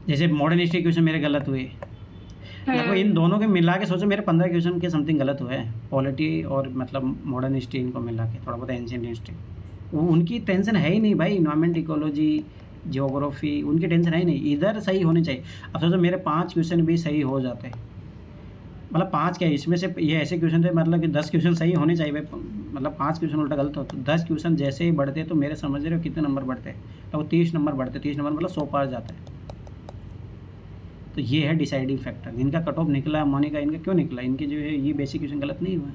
जैसे मॉडर्न हिस्ट्री क्वेश्चन मेरे गलत हुए, देखो इन दोनों के मिला के सोचो मेरे 15 क्वेश्चन के समथिंग गलत हुए हैं, पॉलिटी और मतलब मॉडर्न हिस्ट्री, इनको मिला के थोड़ा बहुत एंशिएंट हिस्ट्री। उनकी टेंशन है ही नहीं भाई, इन्वायरमेंट, इकोलॉजी, जियोग्राफी, उनकी टेंशन है ही नहीं, इधर सही होने चाहिए। अब सोचो मेरे 5 क्वेश्चन भी सही हो जाते, मतलब 5 क्या, इसमें से ये ऐसे क्वेश्चन थे मतलब कि 10 क्वेश्चन सही होने चाहिए भाई, मतलब 5 क्वेश्चन उल्टा गलत हो तो 10 क्वेश्चन जैसे ही बढ़ते तो मेरे समझ रहे हो कितने नंबर बढ़ते, तो वो 30 नंबर बढ़ते, 30 नंबर मतलब 100 पार जाता है। तो ये है डिसाइडिंग फैक्टर। इनका कट ऑफ निकला है, मोनिका इनका क्यों निकला, इनके जो है ये बेसिक क्वेश्चन गलत नहीं हुआ है।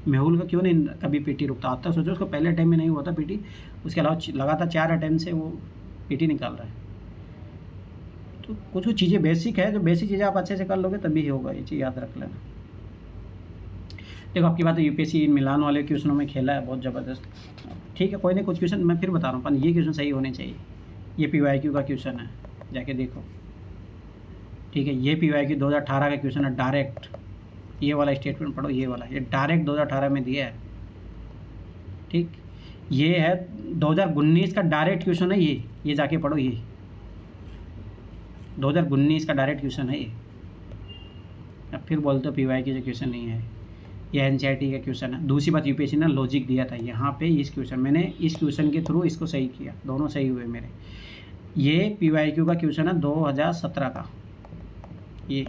मेहुल का क्यों नहीं कभी पीटी रुकता, आता सोचो उसको पहले अटैम्प में नहीं हुआ था पीटी, उसके अलावा लगातार 4 अटैम्प से वो पीटी निकाल रहा है। तो कुछ कुछ चीज़ें बेसिक है, जो बेसिक चीज़ें आप अच्छे से कर लोगे तभी होगा, ये चीज़ याद रख लेना। देखो आपकी बात है UPSC मिलान वाले क्वेश्चनों में खेला है बहुत ज़बरदस्त। ठीक है, कोई नहीं, कुछ क्वेश्चन मैं फिर बता रहा हूँ, पर ये क्वेश्चन सही होने चाहिए। ये PYQ का क्वेश्चन है, जाके देखो। ठीक है, ये PYQ 2018 का क्वेश्चन है डायरेक्ट, ये वाला स्टेटमेंट पढ़ो, ये वाला, ये डायरेक्ट 2018 में दिया है। ठीक, ये है 2019 का डायरेक्ट क्वेश्चन है, ये जाके पढ़ो, ये 2019 का डायरेक्ट क्वेश्चन है ये। अब फिर बोलते हो PYQ जो क्वेश्चन नहीं है, ये NCERT का क्वेश्चन है। दूसरी बात, UPSC ने लॉजिक दिया था यहाँ पे, इस क्वेश्चन मैंने इस क्वेश्चन के थ्रू इसको सही किया, दोनों सही हुए मेरे। ये PYQ का क्वेश्चन है 2017 का। ये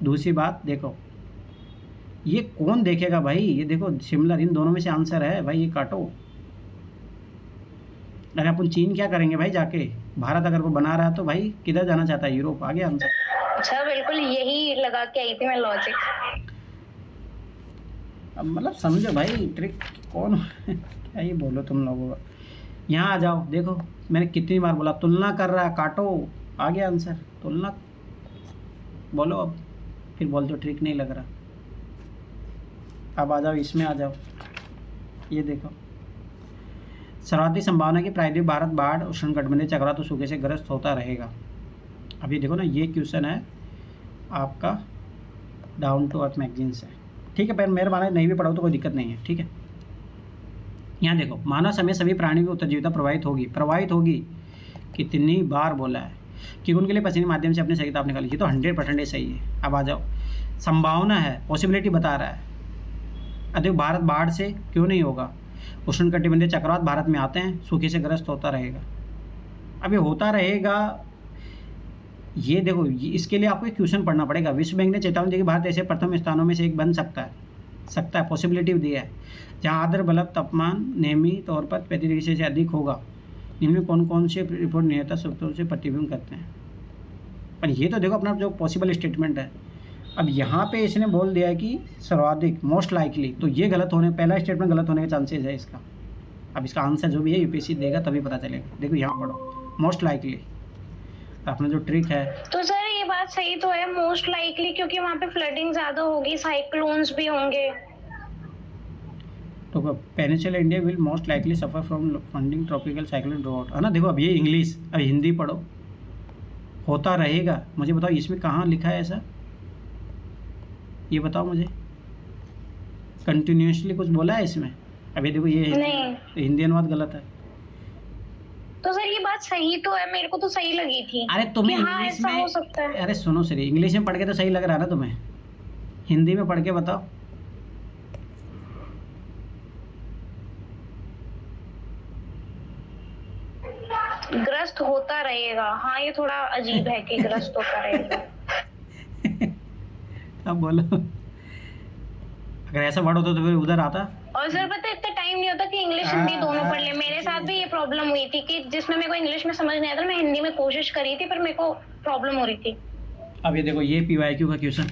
दूसरी बात देखो, ये कौन देखेगा भाई, ये देखो सिमिलर, इन दोनों में से आंसर है भाई, ये काटो। अरे अपन चीन क्या करेंगे भाई जाके, भारत अगर वो बना रहा है तो भाई किधर जाना चाहता है, यूरोप, आ गया आंसर। अच्छा, बिल्कुल यही लगा के आई थी मैं लॉजिक। अब मतलब समझो भाई ट्रिक कौन क्या ही बोलो तुम लोगों का। यहाँ आ जाओ, देखो मैंने कितनी बार बोला, तुलना कर रहा है, काटो, आ गया आंसर, तुलना बोलो। अब फिर बोलते हो ट्रिक नहीं लग रहा। अब आ जाओ, इसमें आ जाओ, ये देखो सर्वाधिक संभावना कि प्रायद्वीप भारत बाढ़ उष्णकटिबंधीय चक्रवात और सूखे से ग्रस्त होता रहेगा। अभी देखो ना, ये क्वेश्चन है आपका डाउन टू अर्थ मैगजीन से, ठीक है। पर मेहरबानी नहीं भी पढ़ो तो कोई दिक्कत नहीं है, ठीक है। यहाँ देखो, मानव समेत सभी प्राणियों की उत्तरजीविता प्रभावित होगी कितनी बार बोला है कि उनके लिए पसीने माध्यम से अपने सही ताप निकाली, ये तो 100% सही है। अब आ जाओ, संभावना है, पॉसिबिलिटी बता रहा है। अधिक भारत बाढ़ से क्यों नहीं होगा, उष्णकटिबंधीय चक्रवात भारत में आते हैं, सूखे से ग्रस्त होता रहेगा। अब ये होता रहेगा, ये देखो, इसके लिए आपको एक क्वेश्चन पढ़ना पड़ेगा। विश्व बैंक ने चेतावनी दी कि भारत ऐसे प्रथम स्थानों में से एक बन सकता है, पॉसिबिलिटी दिया है, जहाँ आर्द्र बल्ब तापमान नियमित तौर पर 35 डिग्री से अधिक होगा। इनमें कौन कौन से रिपोर्ट नियमित सूत्रों से प्रतिबिंब करते हैं। पर ये तो देखो अपना जो पॉसिबल स्टेटमेंट है। अब यहाँ पे इसने बोल दिया है कि सर्वाधिक, मोस्ट लाइकली, तो ये गलत होने, पहला स्टेटमेंट गलत होने के चांसेस है इसका। अब इसका आंसर जो भी है यूपीएससी देगा तभी पता चलेगा। देखो यहाँ पढ़ो, मोस्ट लाइकली, अपना जो ट्रिक है। तो सर ये बात सही तो है, मोस्ट लाइकली, क्योंकि वहाँ पे फ्लडिंग ज्यादा होगी, साइक्लोन्स भी होंगे। तो peninsular India will most likely suffer from funding tropical cyclone drought, है ना। देखो अब ये इंग्लिश, अब हिंदी पढ़ो, होता रहेगा। मुझे बताओ इसमें कहाँ लिखा है ऐसा, ये बताओ मुझे, कंटिन्यूसली कुछ बोला है इसमें। अभी देखो ये हिंदी अनुवाद गलत है। तो सर ये बात सही तो है, मेरे को तो सही लगी थी। अरे तुम्हें हाँ, इंग्लिश ऐसा में, हो सकता है। अरे सुनो सर, इंग्लिश में पढ़ के तो सही लग रहा है ना तुम्हें, हिंदी में पढ़ के बताओ। ग्रस्त होता रहेगा, हाँ ये थोड़ा अजीब है कि ग्रस्त होता रहेगा। अब बोलो, अगर ऐसा वर्ड होता तो फिर उधर आता। और सर पता है, इतना टाइम नहीं होता कि इंग्लिश हिंदी दोनों पढ़ ले। मेरे साथ भी ये प्रॉब्लम हुई थी कि जिसमें मेरे को इंग्लिश में समझ नहीं आता, मैं हिंदी में कोशिश करी थी पर मेरे को प्रॉब्लम हो रही थी। अब ये देखो, ये PYQ का क्वेश्चन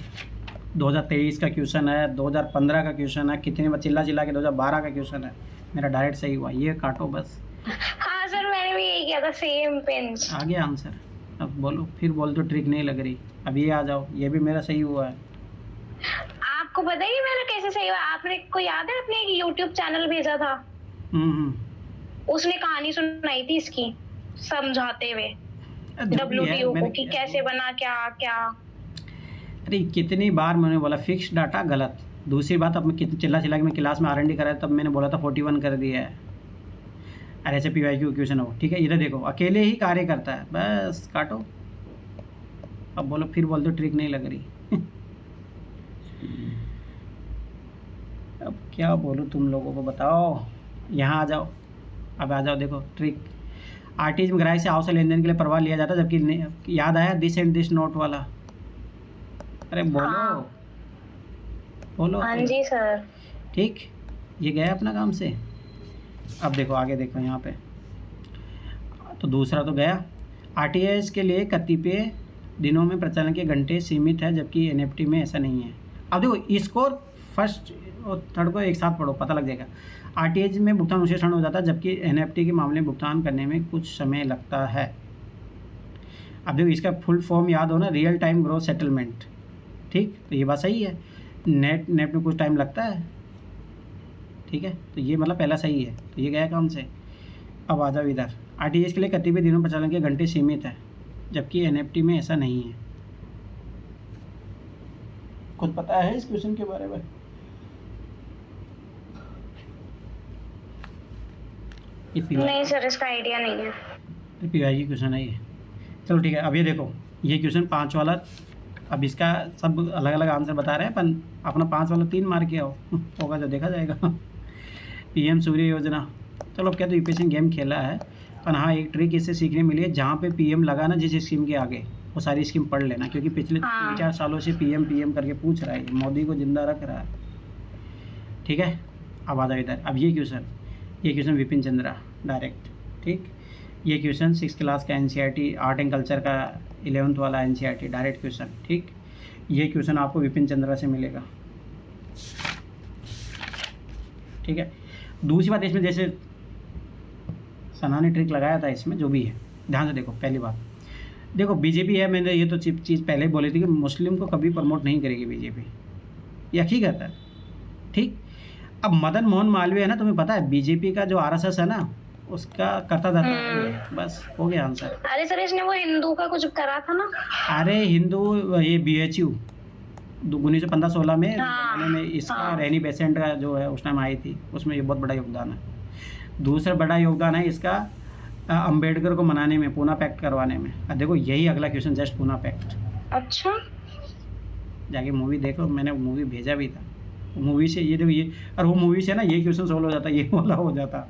2023 का क्वेश्चन है, 2015 का क्वेश्चन है, कितने बार चिल्ला के 2012 का क्वेश्चन है। मेरा डायरेक्ट सही हुआ, ये काटो बस। हाँ सर, मैंने भी यही किया था, सेम पिंच। आ गया आंसर। अब बोलो, फिर बोल तो ट्रिक नहीं लग रही। अब ये आ जाओ, ये भी मेरा सही हुआ है। आपको पता है मेरा कैसे सही हुआ? आपने को याद है, आपने एक YouTube चैनल भेजा था, उसने कहानी सुनाई थी इसकी समझाते हुए WTO को कि कैसे बना, क्या क्या। अरे कितनी बार मैंने बोला फिक्स डाटा गलत। दूसरी बात, अब मैं कितनी चिल्ला के मैं क्लास में R&D कराया तब मैंने बोला था 41 कर दिया है। अरे ऐसे PYQ क्वेश्चन हो, ठीक है। इधर देखो, अकेले ही कार्य करता है, बस काटो। अब बोलो, फिर बोल दो ट्रिक नहीं लग रही। अब क्या बोलूँ तुम लोगों को, बताओ। यहाँ आ जाओ, अब आ जाओ, देखो ट्रिक। RTH में ग्राहक से आवश्यक लेनदेन के लिए प्रवाह लिया जाता है, जबकि याद आया दिस एंड दिस नोट वाला। अरे बोलो। हाँ। बोलो। हाँ जी सर। ठीक, ये गया अपना काम से। अब देखो आगे, देखो यहाँ पे तो दूसरा तो गया। RTH के लिए कतिपय दिनों में प्रचलन के घंटे सीमित है, जबकि NFT में ऐसा नहीं है। अब देखो, इसको फर्स्ट और थर्ड को एक साथ पढ़ो, पता लग जाएगा। RTH में भुगतान उसी क्षण हो जाता है, जबकि NFT के मामले में भुगतान करने में कुछ समय लगता है। अब देखो, इसका फुल फॉर्म याद हो ना, रियल टाइम ग्रोथ सेटलमेंट, ठीक। तो ये बात सही है, नेट में कुछ टाइम लगता है, ठीक है। तो ये मतलब पहला सही है, तो ये गया काम से। अब आ जाओ इधर, RTH के लिए कतिपय दिनों प्रचलन के घंटे सीमित है, जबकि NFT में ऐसा नहीं है। कुछ पता है इस क्वेश्चन के बारे में? नहीं सर, इसका आइडिया नहीं है। PYQ क्वेश्चन है ये। चलो ठीक है, अब ये देखो, ये क्वेश्चन 5 वाला, अब इसका सब अलग अलग आंसर बता रहे हैं, पर अपना 5 वाला 3 मार के आओ, होगा जो देखा जाएगा। PM सूर्य योजना, चलो अब क्या, तो यूपीएससी गेम खेला है, पर हाँ एक ट्रिक इससे सीखने मिली है, जहाँ पे PM लगा ना जिस स्कीम के आगे, वो सारी स्कीम पढ़ लेना, क्योंकि पिछले 3-4 सालों से PM करके पूछ रहा है, मोदी को जिंदा रख रहा है, ठीक है। अब आ जाओ इधर, अब ये क्वेश्चन विपिन चंद्रा डायरेक्ट, ठीक। ये क्वेश्चन 6 क्लास का NCERT आर्ट एंड कल्चर का 11th वाला NCERT डायरेक्ट क्वेश्चन, ठीक। ये क्वेश्चन आपको विपिन चंद्रा से मिलेगा, ठीक है। दूसरी बात, इसमें जैसे सना ने ट्रिक लगाया था, इसमें जो भी है ध्यान से देखो। पहली बात देखो, बीजेपी है, मैंने ये तो चीज़ पहले ही बोली थी कि मुस्लिम को कभी प्रमोट नहीं करेगी बीजेपी, ये हकीकत है, ठीक। अब मदन मोहन मालवीय है ना, तुम्हें पता है बीजेपी का जो RSS है ना, उसका करता धरता वही है, बस हो गया आंसर। अरे सर इसने वो हिंदू का कुछ करा था ना। अरे हिंदू, ये BHU 1915-16 में हाँ, बनाने में इसका हाँ। रेनी बेसेंट का जो है उस टाइम आई थी, उसमें ये बहुत बड़ा योगदान है। दूसरा बड़ा योगदान है इसका अंबेडकर को मनाने में, पूना पैक्ट करवाने में। अब देखो यही अगला क्वेश्चन, जस्ट पूना पैक्ट। अच्छा जाके मूवी देखो, मैंने मूवी भेजा भी था। मूवी से ये देखो ये, और वो मूवी से ना ये क्वेश्चन सोल्व हो जाता, ये वाला हो जाता।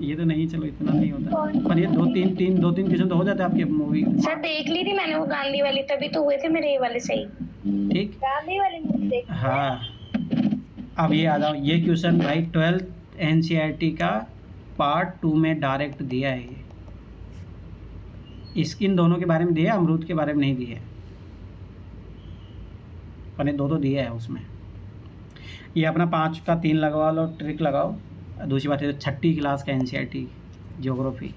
ये तो नहीं, चलो इतना नहीं होता, पर ये दो तीन क्वेश्चन तो हो जाते आपके मूवी। सर देख ली थी मैंने वो गांधी वाली, तभी तो हुए थे मेरे ये वाले सही। ठीक, गांधी वाली मूवी देख। हाँ। अब ये आ जाओ, ये क्वेश्चन भाई 12th NCERT का पार्ट 2 में डायरेक्ट दिया है। ये इन दोनों के बारे में दिया है, अमरूद के बारे में नहीं दिया है, पर दो दिया है उसमें। ये अपना 5 का 3 लगवा लो, ट्रिक लगाओ। दूसरी बात है 6ठी क्लास का NCERT ज्योग्राफी,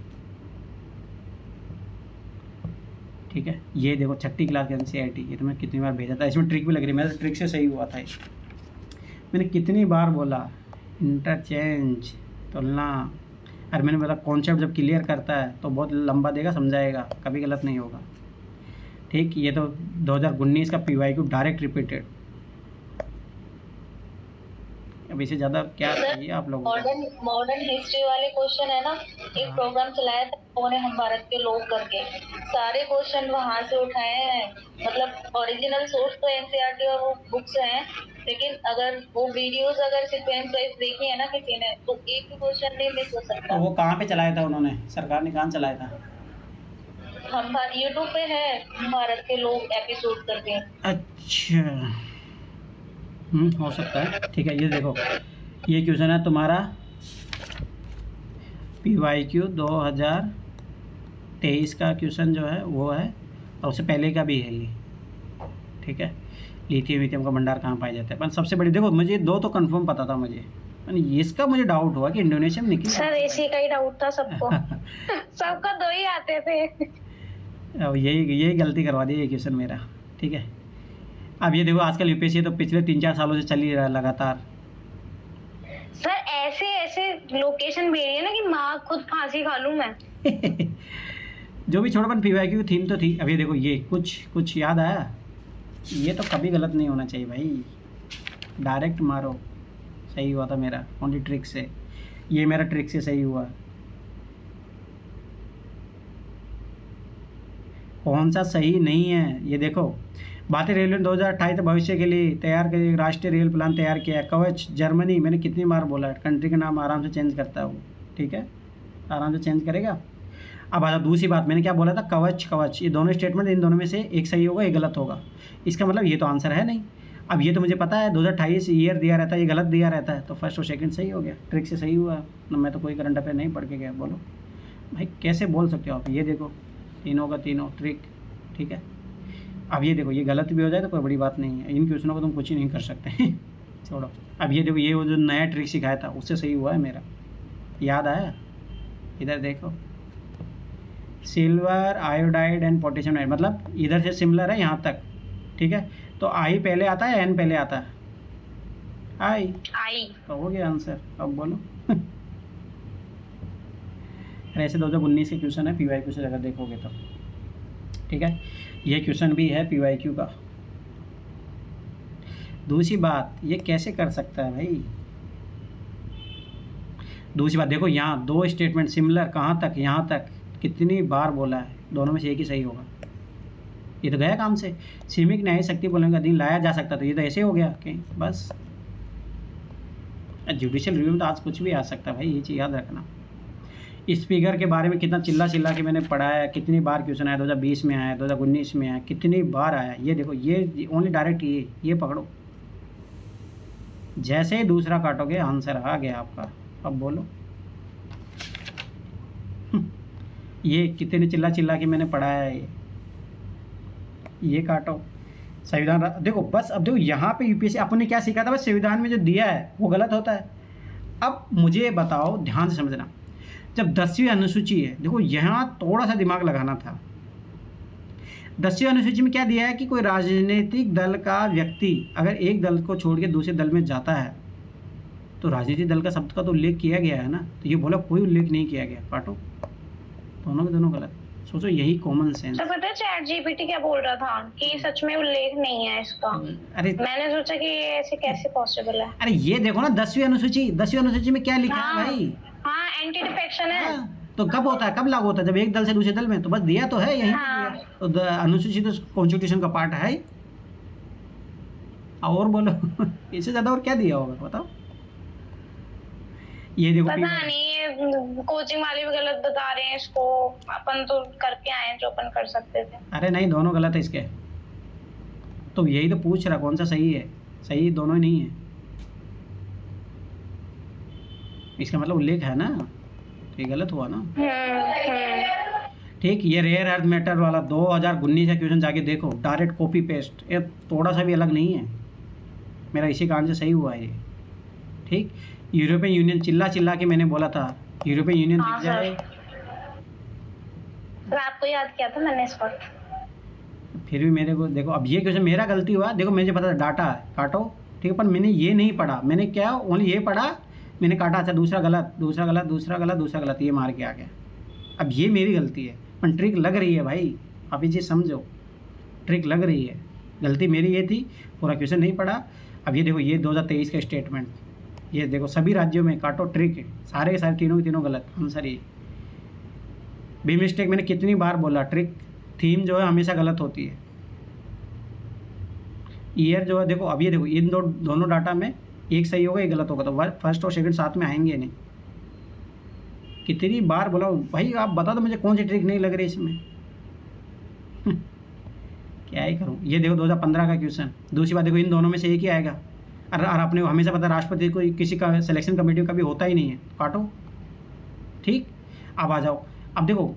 ठीक है। ये देखो 6ठी क्लास का NCERT, ये तो मैं कितनी बार भेजा था, इसमें ट्रिक भी लग रही है, मेरा ट्रिक से सही हुआ था ये। मैंने कितनी बार बोला इंटरचेंज, तुलना, और मैंने बोला कॉन्सेप्ट जब क्लियर करता है तो बहुत लंबा देगा, समझाएगा, कभी गलत नहीं होगा। ठीक, ये तो 2019 का PYQ डायरेक्ट रिपीटेड। अब इससे ज़्यादा क्या चाहिए आप लोगों को। मॉडर्न हिस्ट्री वाले क्वेश्चन है ना, एक प्रोग्राम चलाया था लोगों ने, हम भारत के लोग करके, सारे क्वेश्चन वहां से उठाए हैं। मतलब ओरिजिनल सोर्स तो NCERT और वो बुक्स हैं, लेकिन अगर वो वीडियोस अगर सीक्वेंस वाइज देखी है ना किसी ने, तो एक भी क्वेश्चन नहीं मिस हो सकता। तो वो कहाँ पे चलाया था उन्होंने, सरकार ने कहाँ चलाया था? हम यूट्यूब पे है भारत के लोग एपिसोड करके। अच्छा, हो सकता है, ठीक है। ये देखो ये क्वेश्चन है तुम्हारा PYQ 2023 का क्वेश्चन जो है वो है, और उससे पहले का भी है ये, ठीक है। लिथियम का भंडार कहाँ पाया जाता है। पर सबसे बड़ी देखो, मुझे दो तो कंफर्म पता था मुझे, इसका मुझे डाउट हुआ कि इंडोनेशिया में निकली। सर इसी का ही डाउट था सबको। सबका 2 ही आते थे। अब यही गलती करवा दी ये क्वेश्चन मेरा, ठीक है। अब ये देखो आजकल UPSC तो पिछले 3-4 सालों से चल ही रहा है लगातार। सर ऐसे ऐसे लोकेशन भेजिए ना कि माँ खुद फांसी खा लूं मैं। जो भी छोड़पन PYQ थीम तो थी। अब ये देखो ये कुछ याद आया, ये तो कभी गलत नहीं होना चाहिए भाई, डायरेक्ट मारो। सही हुआ था मेरा ओनली ट्रिक से, ये मेरा ट्रिक से सही हुआ। कौन सा सही नहीं है ये देखो। भारतीय रेलवे ने 2028 भविष्य के लिए तैयार कर राष्ट्रीय रेल प्लान तैयार किया है। कवच जर्मनी, मैंने कितनी बार बोला है, कंट्री का नाम आराम से चेंज करता है वो, ठीक है, आराम से चेंज करेगा। अब आता दूसरी बात, मैंने क्या बोला था, कवच, ये दोनों स्टेटमेंट, इन दोनों में से एक सही होगा एक गलत होगा। इसका मतलब ये तो आंसर है नहीं। अब ये तो मुझे पता है 2028 ईयर दिया रहता है, ये गलत दिया रहता है, तो फर्स्ट और सेकंड सही हो गया, ट्रिक से सही हुआ ना। मैं तो कोई करंट अफेयर नहीं पढ़ के गया। बोलो भाई कैसे बोल सकते हो आप। ये देखो तीनों का तीनों ट्रिक, ठीक है। अब ये देखो ये गलत भी हो जाए तो कोई बड़ी बात नहीं है, इन क्वेश्चनों को तुम कुछ ही नहीं कर सकते। छोड़ो। अब ये देखो ये वो जो नया ट्रिक सिखाया था उससे सही हुआ है मेरा, याद आया। इधर देखो silver iodide and potassium iodide, मतलब इधर से सिमिलर है यहाँ तक, ठीक है। तो आई पहले आता है एन पहले आता है? आई तो हो गया आंसर। अब बोलो। ऐसे 2019 के क्वेश्चन है PYQ से अगर देखोगे तो, ठीक है। ये क्वेश्चन भी है PYQ का। दूसरी बात, ये कैसे कर सकता है भाई। दूसरी बात देखो यहाँ दो स्टेटमेंट सिमिलर, कहाँ तक, यहाँ तक, कितनी बार बोला है, दोनों में से एक ही सही होगा। ये तो गया काम से। सीमित न्याय शक्ति बोलने का दिन लाया जा सकता, तो ये तो ऐसे हो गया कि बस। जुडिशियल रिव्यू में तो आज कुछ भी आ सकता है भाई, ये चीज़ याद रखना। स्पीकर के बारे में कितना चिल्ला के मैंने पढ़ा है, कितनी बार क्वेश्चन आया, 2020 में आया, 2019 में आया, कितनी बार आया। ये देखो ये ओनली डायरेक्ट ये पकड़ो, जैसे ही दूसरा काटोगे आंसर आ गया आपका। अब बोलो। ये कितने चिल्ला के मैंने पढ़ा है, ये काटो। संविधान देखो बस। अब देखो यहाँ पे UPSC अपने क्या सीखा था, बस संविधान में जो दिया है वो गलत होता है। अब मुझे बताओ, ध्यान से समझना, जब 10वीं अनुसूची है, देखो यहाँ थोड़ा सा दिमाग लगाना था। 10वीं अनुसूची में क्या दिया है कि कोई राजनीतिक दल का व्यक्ति अगर एक दल को छोड़ के दूसरे दल में जाता है तो राजनीतिक दल का शब्द का तो उल्लेख किया गया है ना, तो ये बोला कोई उल्लेख नहीं किया गया, काटो। दोनों के दोनों गलत। सोचो यही कॉमन सेंस। तो पता है चैट जीपीटी क्या बोल रहा था कि सच में उल्लेख नहीं है इसका। अरे मैंने सोचा कि ये ऐसे कैसे पॉसिबल है। अरे ये देखो ना 10वीं अनुसूची में क्या लिखा है हाँ भाई। हाँ, एंटी डिफेक्शन है। तो कब होता है, कब लागू होता है, जब एक दल से दूसरे दल में, तो बस दिया तो है यही हाँ। दिया। तो अनुसूची तो कॉन्स्टिट्यूशन का पार्ट है ही। और बोलो इससे ज्यादा और क्या दिया होगा बताओ। ये देखो पता नहीं, कोचिंग वाले भी गलत बता रहे हैं इसको, अपन तो करके आए हैं जो अपन कर सकते थे। अरे नहीं, दोनों गलत है इसके। तो यही तो पूछ रहा कौन सा सही है। सही दोनों ही नहीं है, इसका मतलब उल्लेख है ना, तो ये गलत हुआ ना। ठीक। ये रेयर अर्थ मैटर वाला 2019 का क्वेश्चन जाके देखो, डायरेक्ट कॉपी पेस्ट, ये थोड़ा सा भी अलग नहीं है। मेरा इसी कारण से सही हुआ है ये। ठीक। यूरोपियन यूनियन, चिल्ला चिल्ला के मैंने बोला था यूरोपियन यूनियन दिख जाए। रात को याद किया था मैंने इस वक्त। फिर भी मेरे को देखो, अब ये क्वेश्चन मेरा गलती हुआ। देखो मुझे पता था डाटा है, काटो। ठीक है, पर मैंने ये नहीं पढ़ा। मैंने क्या ओनली ये पढ़ा, मैंने काटा। अच्छा दूसरा गलत, दूसरा गलत, दूसरा गलत, दूसरा गलत, ये मार के आ गया। अब ये मेरी गलती है, पर ट्रिक लग रही है भाई। आप ये चीज़ समझो, ट्रिक लग रही है। गलती मेरी ये थी, पूरा क्वेश्चन नहीं पढ़ा। अब ये देखो, ये 2023 का स्टेटमेंट, ये देखो सभी राज्यों में काटो ट्रिक है, सारे के सारे तीनों के तीनों गलत आंसर। ये बी मिस्टेक मैंने कितनी बार बोला, ट्रिक थीम जो है हमेशा गलत होती है। ईयर जो है देखो, अब ये देखो इन दोनों डाटा में एक सही होगा एक गलत होगा, तो फर्स्ट और सेकंड साथ में आएंगे नहीं। कितनी बार बोला भाई, आप बता दो मुझे कौन सी ट्रिक नहीं लग रही इसमें। क्या ही करूँ। ये देखो 2015 का क्वेश्चन। दूसरी बात देखो, इन दोनों में से एक ही आएगा। और आपने हमेशा पता, राष्ट्रपति को किसी का सिलेक्शन कमेटी का भी होता ही नहीं है, काटो। ठीक। अब आ जाओ, अब देखो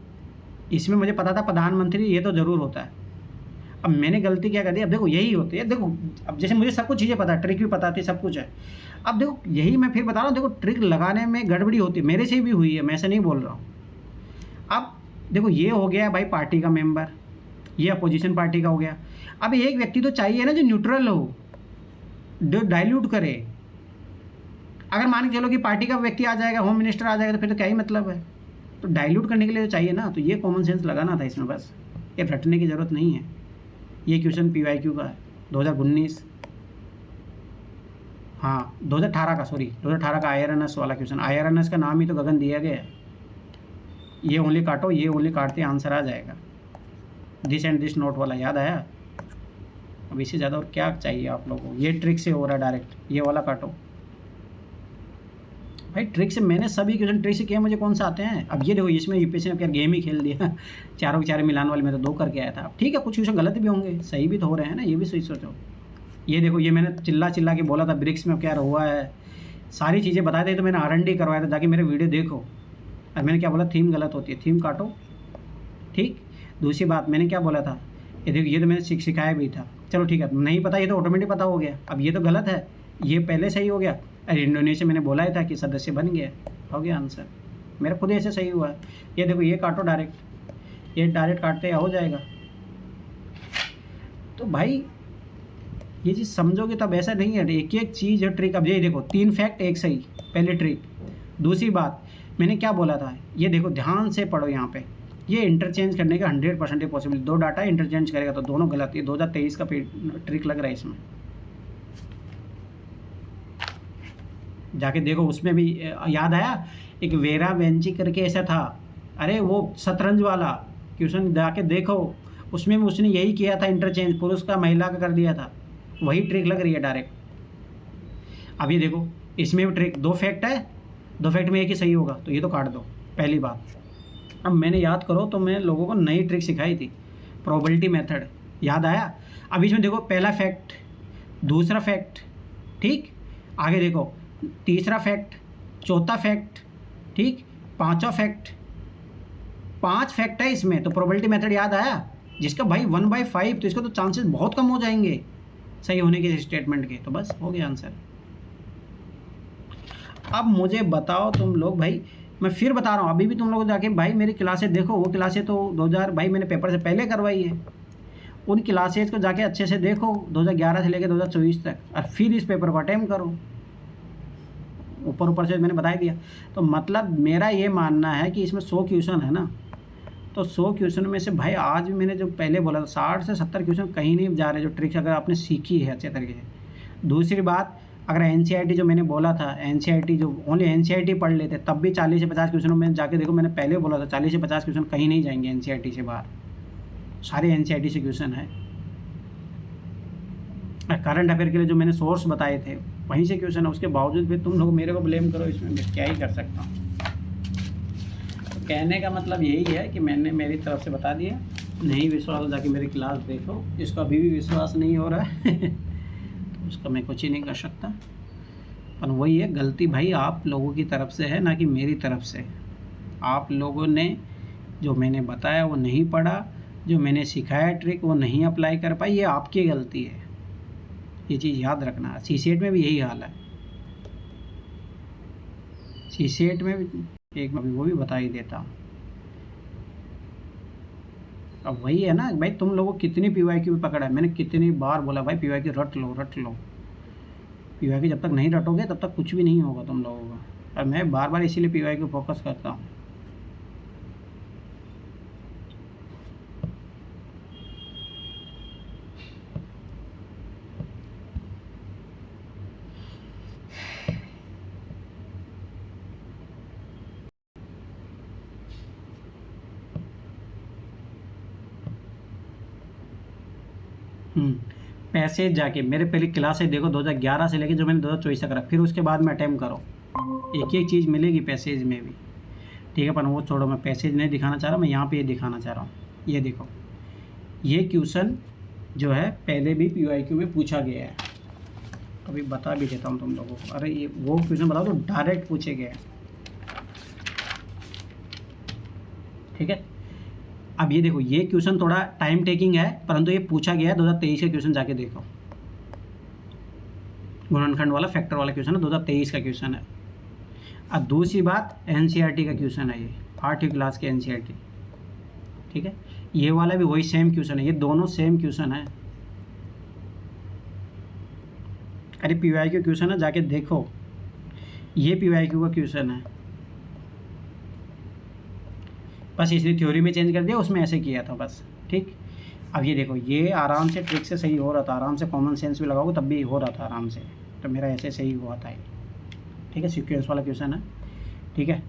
इसमें मुझे पता था प्रधानमंत्री ये तो ज़रूर होता है। अब मैंने गलती क्या कर दी, अब देखो यही होती है। देखो अब जैसे मुझे सब कुछ चीज़ें पता है, ट्रिक भी पता थी, सब कुछ है। अब देखो यही मैं फिर बता रहा हूँ, देखो ट्रिक लगाने में गड़बड़ी होती है, मेरे से भी हुई है, मैं ऐसे नहीं बोल रहा हूँ। अब देखो ये हो गया भाई पार्टी का मेंबर, ये अपोजिशन पार्टी का हो गया। अब एक व्यक्ति तो चाहिए ना जो न्यूट्रल हो, जो डाइल्यूट करे। अगर मान के चलो कि पार्टी का व्यक्ति आ जाएगा, होम मिनिस्टर आ जाएगा, तो फिर तो क्या ही मतलब है। तो डाइल्यूट करने के लिए तो चाहिए ना। तो ये कॉमन सेंस लगाना था इसमें, बस ये रटने की ज़रूरत नहीं है। ये क्वेश्चन PYQ का है 2019, हाँ 2018 का, सॉरी 2018 का IRNS वाला क्वेश्चन। IRNS का नाम ही तो गगन दिया गया है। ये ओनली काटो, ये ओनली काटते आंसर आ जाएगा। दिस एंड दिस नोट वाला याद आया। अब इससे ज़्यादा और क्या चाहिए आप लोगों को। ये ट्रिक से हो रहा है डायरेक्ट, ये वाला काटो भाई। ट्रिक से मैंने सभी क्वेश्चन ट्रिक से किए, मुझे कौन सा आते हैं। अब ये देखो इसमें UPSC ने गेम ही खेल दिया। चारों के चारे मिलान वाले में तो 2 करके आया था। ठीक है, कुछ क्वेश्चन गलत भी होंगे, सही भी तो हो रहे हैं ना, ये भी सही सोचो। ये देखो, ये मैंने चिल्ला चिल्ला के बोला था ब्रिक्स में क्या हुआ है, सारी चीज़ें बताए थे। तो मैंने R&D करवाया था, जाके मेरे वीडियो देखो। और मैंने क्या बोला, थीम गलत होती है, थीम काटो। ठीक। दूसरी बात मैंने क्या बोला था, ये देखो ये तो मैंने सिखाया भी था। चलो ठीक है, नहीं पता ये तो ऑटोमेटिक पता हो गया। अब ये तो गलत है, ये पहले सही हो गया। अरे इंडोनेशिया मैंने बोला ही था कि सदस्य बन गया, हो गया आंसर। मेरा खुद ऐसे सही हुआ है। ये देखो ये काटो डायरेक्ट, ये डायरेक्ट काटते हो जाएगा। तो भाई ये चीज़ समझोगे तब ऐसा नहीं है, एक एक चीज़ है ट्रिक। अब ये देखो 3 फैक्ट 1 सही, पहले ट्रिक। दूसरी बात मैंने क्या बोला था, ये देखो ध्यान से पढ़ो यहाँ पे, ये इंटरचेंज करने का 100% पॉसिबल। 2 डाटा इंटरचेंज करेगा तो दोनों गलत। ये 2023 का ट्रिक लग रहा है इसमें, जाके देखो। उसमें भी याद आया, एक वेरा वेंची करके ऐसा था, अरे वो शतरंज वाला क्वेश्चन जाके देखो, उसमें भी उसने यही किया था, इंटरचेंज पुरुष का महिला का कर दिया था। वही ट्रिक लग रही है डायरेक्ट। अब ये देखो इसमें भी ट्रिक, 2 फैक्ट है, 2 फैक्ट में एक ही सही होगा, तो ये तो काट दो, पहली बात। अब मैंने याद करो तो मैं लोगों को नई ट्रिक सिखाई थी, प्रोबेबिलिटी मेथड, याद आया। अब इसमें देखो पहला फैक्ट, दूसरा फैक्ट, ठीक। आगे देखो तीसरा फैक्ट, चौथा फैक्ट, ठीक, 5वां फैक्ट। 5 फैक्ट है इसमें, तो प्रोबेबिलिटी मेथड याद आया। जिसका भाई 1/5, तो इसको तो चांसेस बहुत कम हो जाएंगे सही होने के स्टेटमेंट के। तो बस हो गया आंसर। अब मुझे बताओ तुम लोग भाई, मैं फिर बता रहा हूँ, अभी भी तुम लोग जाके भाई मेरी क्लासें देखो। वो क्लासें तो 2000 भाई मैंने पेपर से पहले करवाई है। उन क्लासेज को जाके अच्छे से देखो 2011 से लेकर 2024 तक, और फिर इस पेपर को अटेम्प्ट करो। ऊपर ऊपर से मैंने बता दिया। तो मतलब मेरा ये मानना है कि इसमें 100 क्वेश्चन है ना, तो 100 क्वेश्चन में से भाई आज भी मैंने जो पहले बोला था 60 से 70 क्वेश्चन कहीं नहीं जा रहे, जो ट्रिक्स अगर आपने सीखी है अच्छे तरीके से। दूसरी बात, अगर एनसीईआरटी जो मैंने बोला था, एनसीईआरटी जो ओनली एनसीईआरटी पढ़ लेते तब भी 40 से 50 क्वेश्चन में जाके देखो, मैंने पहले बोला था 40 से 50 क्वेश्चन कहीं नहीं जाएंगे एनसीईआरटी से बाहर, सारे एनसीईआरटी से क्वेश्चन है। करंट अफेयर के लिए जो मैंने सोर्स बताए थे वहीं से क्वेश्चन है, उसके बावजूद भी तुम लोग मेरे को ब्लेम करो, इसमें मैं क्या ही कर सकता हूँ। तो कहने का मतलब यही है कि मैंने मेरी तरफ से बता दिया। नहीं विश्वास हो जाके मेरी क्लास देखो, जिसको अभी भी विश्वास नहीं हो रहा है तो उसका मैं कुछ ही नहीं कर सकता। पर वही है, गलती भाई आप लोगों की तरफ से है, ना कि मेरी तरफ से। आप लोगों ने जो मैंने बताया वो नहीं पढ़ा, जो मैंने सिखाया ट्रिक वो नहीं अप्लाई कर पाई, ये आपकी गलती है। ये चीज़ याद रखना। सीसेट में भी यही हाल है, सीसेट में भी एक अभी वो भी बता ही देता हूँ। अब वही है ना भाई, तुम लोगों को कितनी पीवाईक्यू पकड़ा है, मैंने कितनी बार बोला भाई पीवाईक्यू रट लो रट लो। पीवाईक्यू जब तक नहीं रटोगे तब तक कुछ भी नहीं होगा तुम लोगों का। और मैं बार बार इसीलिए पीवाईक्यू फोकस करता हूँ। पैसेज जाके मेरे पहले क्लास से देखो 2011 से लेके जो मैंने 2024 तक करा, फिर उसके बाद में अटेम्प्ट करो, एक एक चीज़ मिलेगी पैसेज में भी। ठीक है, पर वो छोड़ो, मैं पैसेज नहीं दिखाना चाह रहा, मैं यहाँ पे ये दिखाना चाह रहा हूँ। ये देखो, ये क्वेश्चन जो है पहले भी पीवाईक्यू में पूछा गया है, अभी बता भी देता हूँ तुम लोगों को। अरे ये वो क्वेश्चन बताओ तो डायरेक्ट पूछे गए हैं। ठीक है, अब ये देखो, ये क्वेश्चन थोड़ा टाइम टेकिंग है, परंतु ये पूछा गया है 2023 का क्वेश्चन, जाके देखो। गुणनखंड वाला फैक्टर वाला क्वेश्चन है, 2023 का क्वेश्चन है। अब दूसरी बात, एनसीईआरटी का क्वेश्चन है, ये 8वीं क्लास के एनसीईआरटी। ठीक है, ये वाला भी वही सेम क्वेश्चन है, ये दोनों सेम क्वेश्चन है। अरे पीवाईक्यू क्वेश्चन है, जाके देखो, ये पीवाईक्यू का क्वेश्चन है, बस इसलिए थ्योरी में चेंज कर दिया, उसमें ऐसे किया था बस। ठीक, अब ये देखो, ये आराम से ट्रिक से सही हो रहा था, आराम से कॉमन सेंस भी लगाओगे तब भी हो रहा था आराम से, तो मेरा ऐसे सही हुआ था। ठीक है, सीक्वेंस वाला क्वेश्चन है। ठीक है,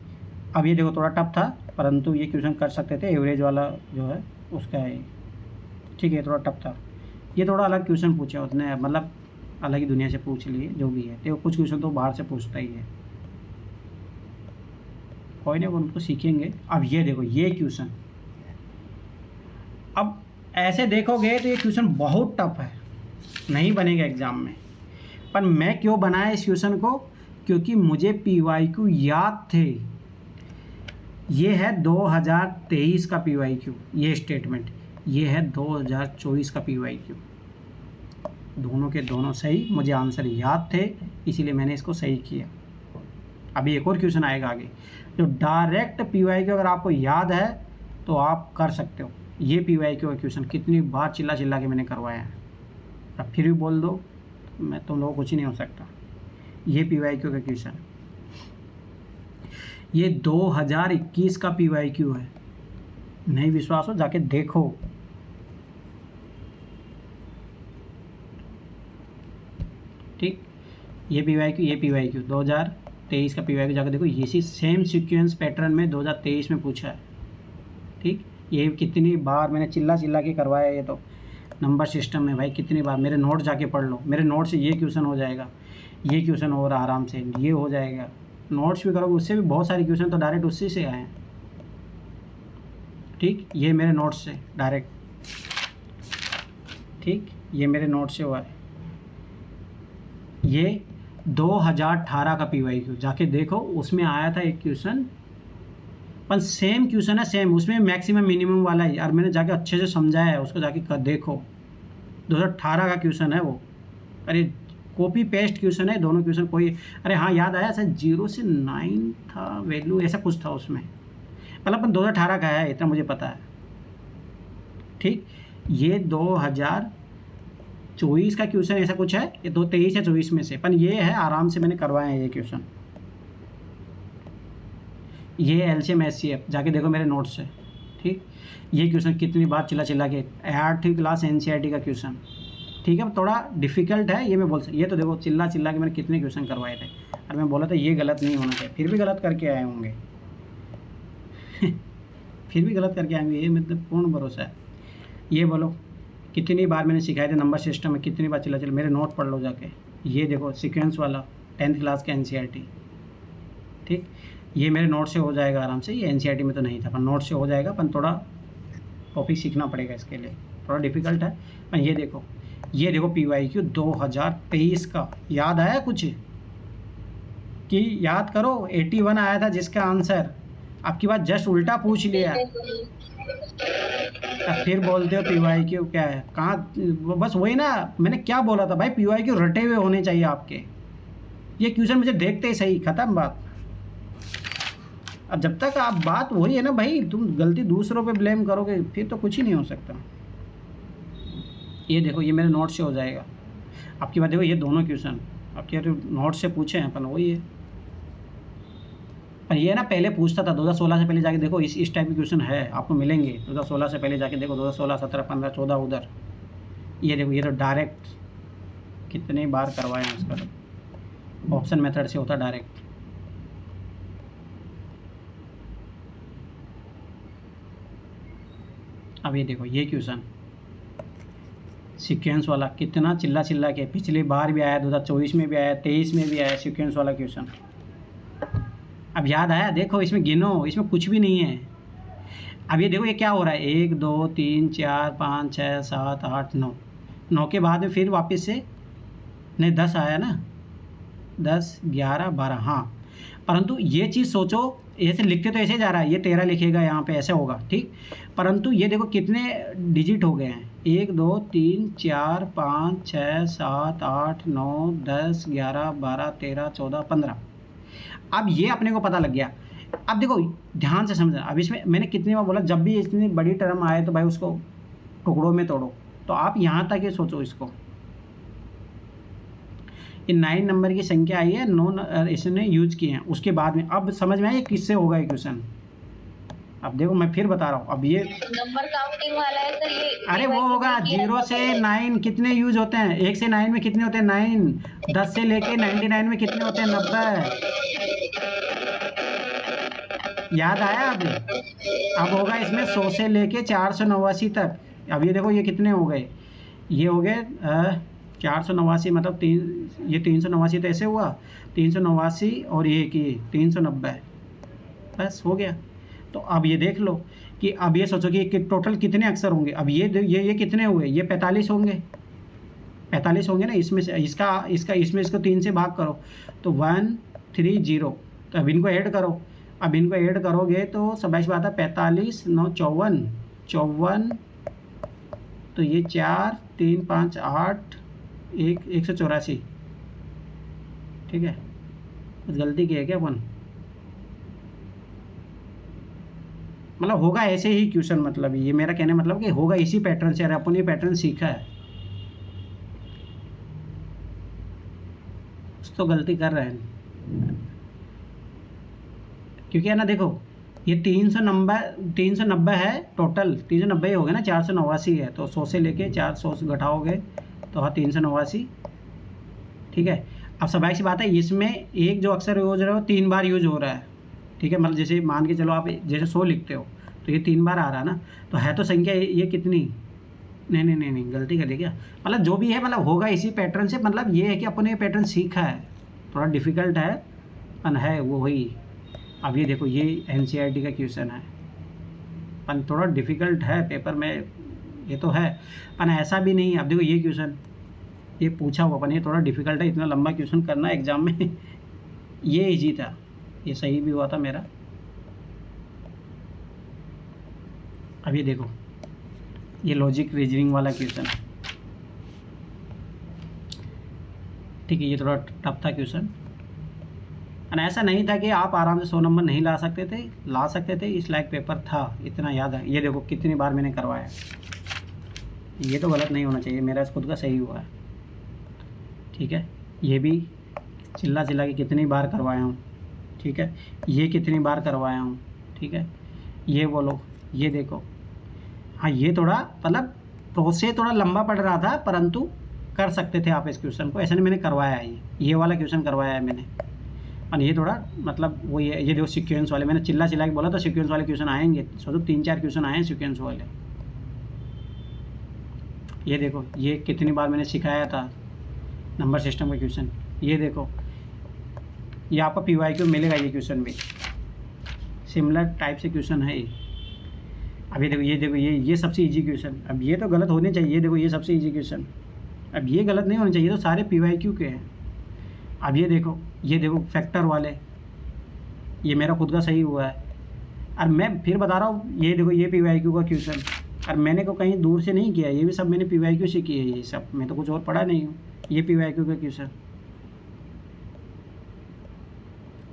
अब ये देखो थोड़ा टफ था, परंतु ये क्वेश्चन कर सकते थे, एवरेज वाला जो है उसका है। ठीक है, थोड़ा टफ था, ये थोड़ा अलग क्वेश्चन पूछा उसने, मतलब अलग ही दुनिया से पूछ लिए, जो भी है। तो कुछ क्वेश्चन तो बाहर से पूछता ही है, कोई नहीं, उनको सीखेंगे। अब ये देखो, ये क्वेश्चन अब ऐसे देखोगे तो ये क्वेश्चन बहुत टफ है, नहीं बनेगा एग्जाम में। पर मैं क्यों बनाया इस क्वेश्चन को, क्योंकि मुझे पीवाईक्यू याद थे। ये है 2023 का पीवाईक्यू, ये स्टेटमेंट, ये है 2024 का पीवाईक्यू, दोनों के दोनों सही, मुझे आंसर याद थे, इसीलिए मैंने इसको सही किया। अभी एक और क्वेश्चन आएगा आगे, जो डायरेक्ट पीवाईक्यू अगर आपको याद है तो आप कर सकते हो। ये पीवाईक्यू का क्वेश्चन कितनी बार चिल्ला चिल्ला के मैंने करवाया है, अब फिर भी बोल दो मैं तुम लोगों को कुछ ही नहीं हो सकता। ये पीवाईक्यू का क्वेश्चन, ये 2021 का पीवाईक्यू है, नहीं विश्वास हो जाके देखो। ठीक, ये पीवाईक्यू 2023 का पीवाईक्यू, जाकर देखो, इसी सेम सीक्वेंस पैटर्न में 2023 में पूछा है। ठीक, ये कितनी बार मैंने चिल्ला चिल्ला के करवाया, ये तो नंबर सिस्टम में भाई कितनी बार, मेरे नोट जाके पढ़ लो, मेरे नोट से ये क्वेश्चन हो जाएगा, ये क्वेश्चन हो रहा आराम से, ये हो जाएगा। नोट्स भी करोगे उससे भी बहुत सारे क्वेश्चन तो डायरेक्ट उससे से आए हैं। ठीक, ये मेरे नोट्स से डायरेक्ट, ठीक, ये मेरे नोट से हुआ है। ये 2018 का पीवाईक्यू, जाके देखो, उसमें आया था एक क्वेश्चन, पर सेम क्वेश्चन है, सेम, उसमें मैक्सिमम मिनिमम वाला है, और मैंने जाके अच्छे से समझाया है उसको, जाके देखो, 2018 का क्वेश्चन है वो। अरे कॉपी पेस्ट क्वेश्चन है दोनों क्वेश्चन, कोई, अरे हाँ याद आया, शायद 0 से 9 था वैल्यू, ऐसा कुछ था उसमें, मतलब अपन 2018 का है, इतना मुझे पता है। ठीक, ये 2024 का क्वेश्चन ऐसा कुछ है, ये 23 या 24 में से, पर ये है आराम से मैंने करवाया है ये क्वेश्चन, ये एलसीएम एचसीएफ जाके देखो मेरे नोट्स से, ठीक। ये क्वेश्चन कितनी बार चिल्ला चिल्ला के 8वीं क्लास एनसीईआरटी का क्वेश्चन, ठीक है। थोड़ा डिफिकल्ट है ये, मैं बोल सकता, ये तो देखो चिल्ला चिल्ला के मैंने कितने क्वेश्चन करवाए थे, और मैं बोला था ये गलत नहीं होना चाहिए, फिर भी गलत करके आए होंगे फिर भी गलत करके आएंगे, ये मतलब पूर्ण भरोसा है। ये बोलो कितनी बार मैंने सिखाए थे नंबर सिस्टम में, कितनी बार चिल्ला चिल्ला, मेरे नोट पढ़ लो जाके। ये देखो सीक्वेंस वाला 10th क्लास का एनसीईआरटी, ठीक। ये मेरे नोट से हो जाएगा आराम से, ये एनसीईआरटी में तो नहीं था, पर नोट से हो जाएगा, पर थोड़ा टॉपिक सीखना पड़ेगा इसके लिए, थोड़ा डिफिकल्ट है। पर ये देखो PYQ 2023 का, याद आया कुछ कि याद करो 81 आया था जिसका आंसर, आपकी बात जस्ट उल्टा पूछ लिया, अब फिर बोलते हो PYQ क्या है, कहाँ, बस वही ना मैंने क्या बोला था भाई, PYQ रटे हुए होने चाहिए आपके। ये क्वेश्चन मुझे देखते ही सही, खत्म बात। अब जब तक आप बात वही है ना भाई, तुम गलती दूसरों पे ब्लेम करोगे फिर तो कुछ ही नहीं हो सकता। ये देखो ये मेरे नोट से हो जाएगा, आपकी बात देखो ये दोनों क्वेश्चन आपके नोट से पूछे हैं, अपन वही है। पर ये ना पहले पूछता था 2016 से पहले जाके देखो, इस टाइप के क्वेश्चन है आपको मिलेंगे 2016 से पहले जाके देखो, 2016, 17, 15, 14 उधर। ये देखो ये तो डायरेक्ट कितने बार करवाए हैं उसका, तो ऑप्शन मेथड से होता डायरेक्ट। अब ये देखो ये क्वेश्चन सीक्वेंस वाला, कितना चिल्ला चिल्ला के, पिछली बार भी आया, 2024 में भी आया, 23 में भी आया सीक्वेंस वाला क्वेश्चन। अब याद आया, देखो इसमें गिनो, इसमें कुछ भी नहीं है। अब ये देखो ये क्या हो रहा है, 1 2 3 4 5 6 7 8 9, 9 के बाद में फिर वापस से नहीं 10 आया ना, 10 11 12, हाँ। परंतु ये चीज़ सोचो, ऐसे लिखते तो ऐसे जा रहा है, ये 13 लिखेगा यहाँ पे, ऐसे होगा, ठीक। परंतु ये देखो कितने डिजिट हो गए हैं, 1 2 3 4 5 6 7 8 9 10 11 12 13 14 15। अब ये अपने को पता लग गया। अब देखो ध्यान से समझना, अब इसमें मैंने कितनी बार बोला, जब भी इतनी बड़ी टर्म आए तो भाई उसको टुकड़ों में तोड़ो। तो आप यहाँ तक ये सोचो इसको, ये 9 नंबर की संख्या आई है, 9 इसने यूज किए हैं, उसके बाद में अब समझ में आया किससे होगा ये क्वेश्चन। अब देखो मैं फिर बता रहा हूँ, अब ये नंबर काउंटिंग वाला है सर ये। अरे वो होगा 0 से 9 कितने यूज होते हैं, 1 से 9 में कितने होते हैं 9, 10 से लेके 99 में कितने होते हैं 90। याद आया अब होगा इसमें 100 से लेके 489 तक। अब ये देखो ये कितने हो गए, ये हो गए 489, मतलब ये 389 तो ऐसे हुआ, 389 और ये कि 390, बस हो गया। तो अब ये देख लो कि अब ये सोचो कि टोटल कितने अक्षर होंगे। अब ये कितने हुए, ये 45 होंगे, 45 होंगे ना, इसमें से इसमें इसको 3 से भाग करो तो 130। तो अब इनको ऐड करो, अब इनको ऐड करोगे तो सबसे बात है 45 9 54, तो ये 4 3 5 8 184, ठीक है। कुछ गलती की है क्या अपन, मतलब होगा ऐसे ही क्वेश्चन, मतलब ये मेरा कहने मतलब कि होगा इसी पैटर्न से, अरे अपन ये पैटर्न सीखा है, तो गलती कर रहे हैं क्योंकि है ना, देखो ये 390 है टोटल, 390 हो गया ना, 489 है, तो 100 से लेके 400 घटाओगे तो हाँ 389, ठीक है। अब स्वाभाविक सी बात है, इसमें एक जो अक्षर यूज हो रहा है वो 3 बार यूज हो रहा है, ठीक है। मतलब जैसे मान के चलो आप जैसे 100 लिखते हो तो ये 3 बार आ रहा है ना, तो है तो संख्या ये कितनी, नहीं गलती कर दी क्या, मतलब जो भी है मतलब होगा इसी पैटर्न से। मतलब ये है कि अपन ये पैटर्न सीखा है, थोड़ा डिफिकल्ट है पर है वो वही। अब ये देखो ये एनसीईआरटी का क्वेश्चन है, पर थोड़ा डिफिकल्ट है पेपर में, ये तो है पर ऐसा भी नहीं। अब देखो ये क्वेश्चन ये पूछा हुआ अपन, ये थोड़ा डिफिकल्ट है, इतना लंबा क्वेश्चन करना एग्जाम में ये इजी था, ये सही भी हुआ था मेरा। अब ये देखो ये लॉजिक रीजनिंग वाला क्वेश्चन, ठीक है। ये थोड़ा टफ था क्वेश्चन, और ऐसा नहीं था कि आप आराम से 100 नंबर नहीं ला सकते थे, इस लायक पेपर था, इतना याद है। ये देखो कितनी बार मैंने करवाया, ये तो गलत नहीं होना चाहिए, मेरा खुद का सही हुआ है, ठीक है। ये भी चिल्ला के कितनी बार करवाया हूँ, ठीक है, ये कितनी बार करवाया हूँ, ठीक है, ये बोलो, ये देखो। हाँ, ये थोड़ा मतलब प्रोसेस थोड़ा लंबा पड़ रहा था, परंतु कर सकते थे आप इस क्वेश्चन को, ऐसा नहीं मैंने करवाया है, ये वाला क्वेश्चन करवाया है मैंने। और ये थोड़ा मतलब वो ये देखो सीक्वेंस वाले, मैंने चिल्ला के बोला था सीक्वेंस वाले क्वेश्चन आएंगे, सोचो 3-4 क्वेश्चन आए हैं सीक्वेंस वाले। ये देखो, ये कितनी बार मैंने सिखाया था नंबर सिस्टम का क्वेश्चन। ये देखो, ये आपको PYQ मिलेगा, ये क्वेश्चन भी सिमिलर टाइप से क्वेश्चन है ये। अब ये देखो, ये देखो, ये सबसे इजी क्वेश्चन। अब ये तो गलत होने चाहिए, ये देखो ये सबसे इजी क्वेश्चन। अब ये गलत नहीं होने चाहिए, तो सारे PYQ के हैं। अब ये देखो फैक्टर वाले, ये मेरा खुद का सही हुआ है। और मैं फिर बता रहा हूँ, ये देखो ये PYQ का क्वेश्चन, और मैंने को कहीं दूर से नहीं किया, ये भी सब मैंने PYQ से किए, ये सब मैं तो कुछ और पढ़ा नहीं हूँ। ये PYQ का क्वेश्चन,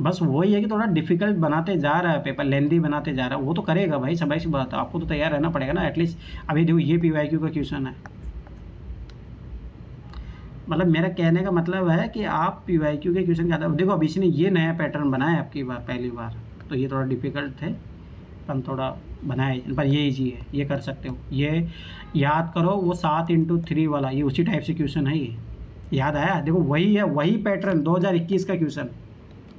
बस वही है कि थोड़ा डिफिकल्ट बनाते जा रहा है पेपर, लेंदी बनाते जा रहा है। वो तो करेगा भाई, सब ऐसी बात है, आपको तो तैयार रहना पड़ेगा ना एटलीस्ट। अभी देखो ये PYQ का क्वेश्चन है, मतलब मेरा कहने का मतलब है कि आप PYQ के क्वेश्चन ज़्यादा देखो। अब इसने ये नया पैटर्न बनाया आपकी बार पहली बार, तो ये थोड़ा डिफिकल्ट थे, हम थोड़ा बनाए, पर ये ईजी है, ये कर सकते हो। ये याद करो, वो 7x3 वाला, ये उसी टाइप से क्वेश्चन है, ये याद आया। देखो वही है, वही पैटर्न 2021 का क्वेश्चन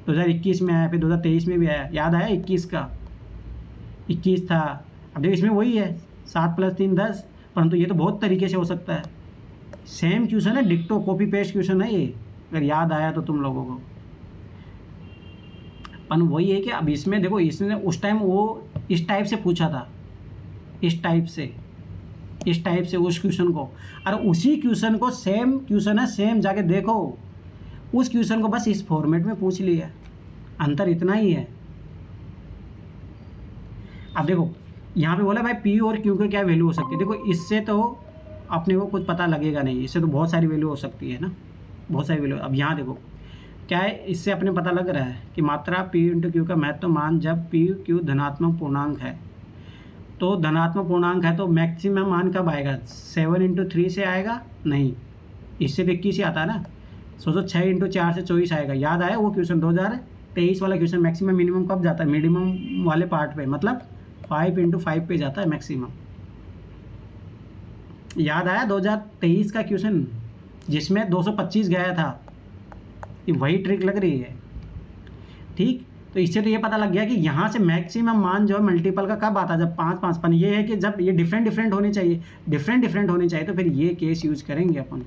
2021 में आया, फिर 2023 में भी आया, याद आया 21 का, 21 था। अब देखो इसमें वही है 7 + 3 10, परंतु ये तो बहुत तरीके से हो सकता है। सेम क्वेश्चन है, डिक्टो कॉपी पेस्ट क्वेश्चन है ये, अगर याद आया तो तुम लोगों को। पर वही है कि अब इसमें देखो, इसने उस टाइम वो इस टाइप से पूछा था, इस टाइप से उस क्वेश्चन को, और उसी क्वेश्चन को सेम क्वेश्चन है, सेम जाके देखो उस क्वेश्चन को, बस इस फॉर्मेट में पूछ लिया, अंतर इतना ही है। अब देखो यहाँ पे बोला भाई P और Q के क्या वैल्यू हो सकती है। देखो इससे तो अपने को कुछ पता लगेगा नहीं, इससे तो बहुत सारी वैल्यू हो सकती है ना, बहुत सारी वैल्यू। अब यहाँ देखो क्या है, इससे अपने पता लग रहा है कि मात्रा P × Q का महत्व मान जब P Q धनात्मक पूर्णांक है, तो धनात्मक पूर्णांक है तो मैक्सिमम मान कब आएगा, 7×3 से आएगा, नहीं इससे तो 21 ही आता है ना। सोचो 6×4 से 24 आएगा, याद आया वो क्वेश्चन 2023 वाला क्वेश्चन। मैक्सिमम मिनिमम कब जाता है, मिनिमम वाले पार्ट पे, मतलब 5×5 पे जाता है मैक्सिमम। याद आया 2023 का क्वेश्चन जिसमें 225 गया था, ये वही ट्रिक लग रही है, ठीक। तो इससे तो ये पता लग गया कि यहाँ से मैक्सिमम मान जो है मल्टीपल का कब आता है, जब 5 5 5। ये है कि जब ये डिफरेंट होने चाहिए, तो फिर ये केस यूज करेंगे अपन,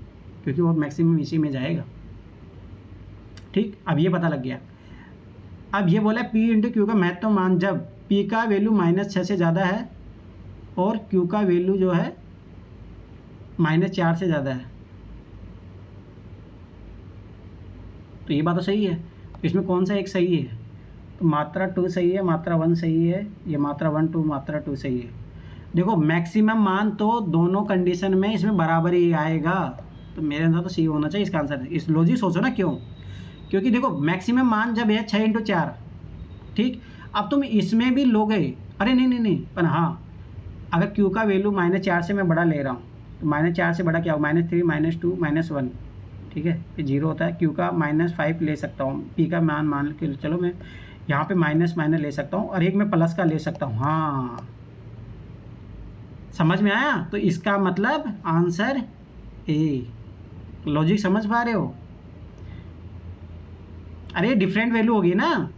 क्योंकि वो मैक्सिमम इसी में जाएगा, ठीक। अब ये पता लग गया। अब ये बोला P × Q का महत्व मान जब P का वैल्यू -6 से ज़्यादा है और Q का वैल्यू जो है -4 से ज़्यादा है, तो ये बात तो सही है। इसमें कौन सा एक सही है, तो मात्रा 2 सही है, मात्रा 1 सही है, ये मात्रा 1 2 मात्रा 2 सही है। देखो मैक्सिमम मान तो दोनों कंडीशन में इसमें बराबर ही आएगा, तो मेरे अनुसार तो सही होना चाहिए इसका आंसर। इस लॉजिक सोचो ना, क्यों, क्योंकि देखो मैक्सिमम मान जब है 6×4, ठीक। अब तुम इसमें भी लोगे, अरे नहीं, पर हाँ अगर Q का वैल्यू -4 से मैं बड़ा ले रहा हूँ, तो -4 से बड़ा क्या हो, -3 -2 -1, ठीक है, फिर 0 होता है। Q का -5 ले सकता हूँ, P का मान के चलो मैं यहाँ पे माइनस ले सकता हूँ, और एक में प्लस का ले सकता हूँ। हाँ समझ में आया, तो इसका मतलब आंसर ए। लॉजिक समझ पा रहे हो, अरे डिफरेंट वैल्यू होगी ना,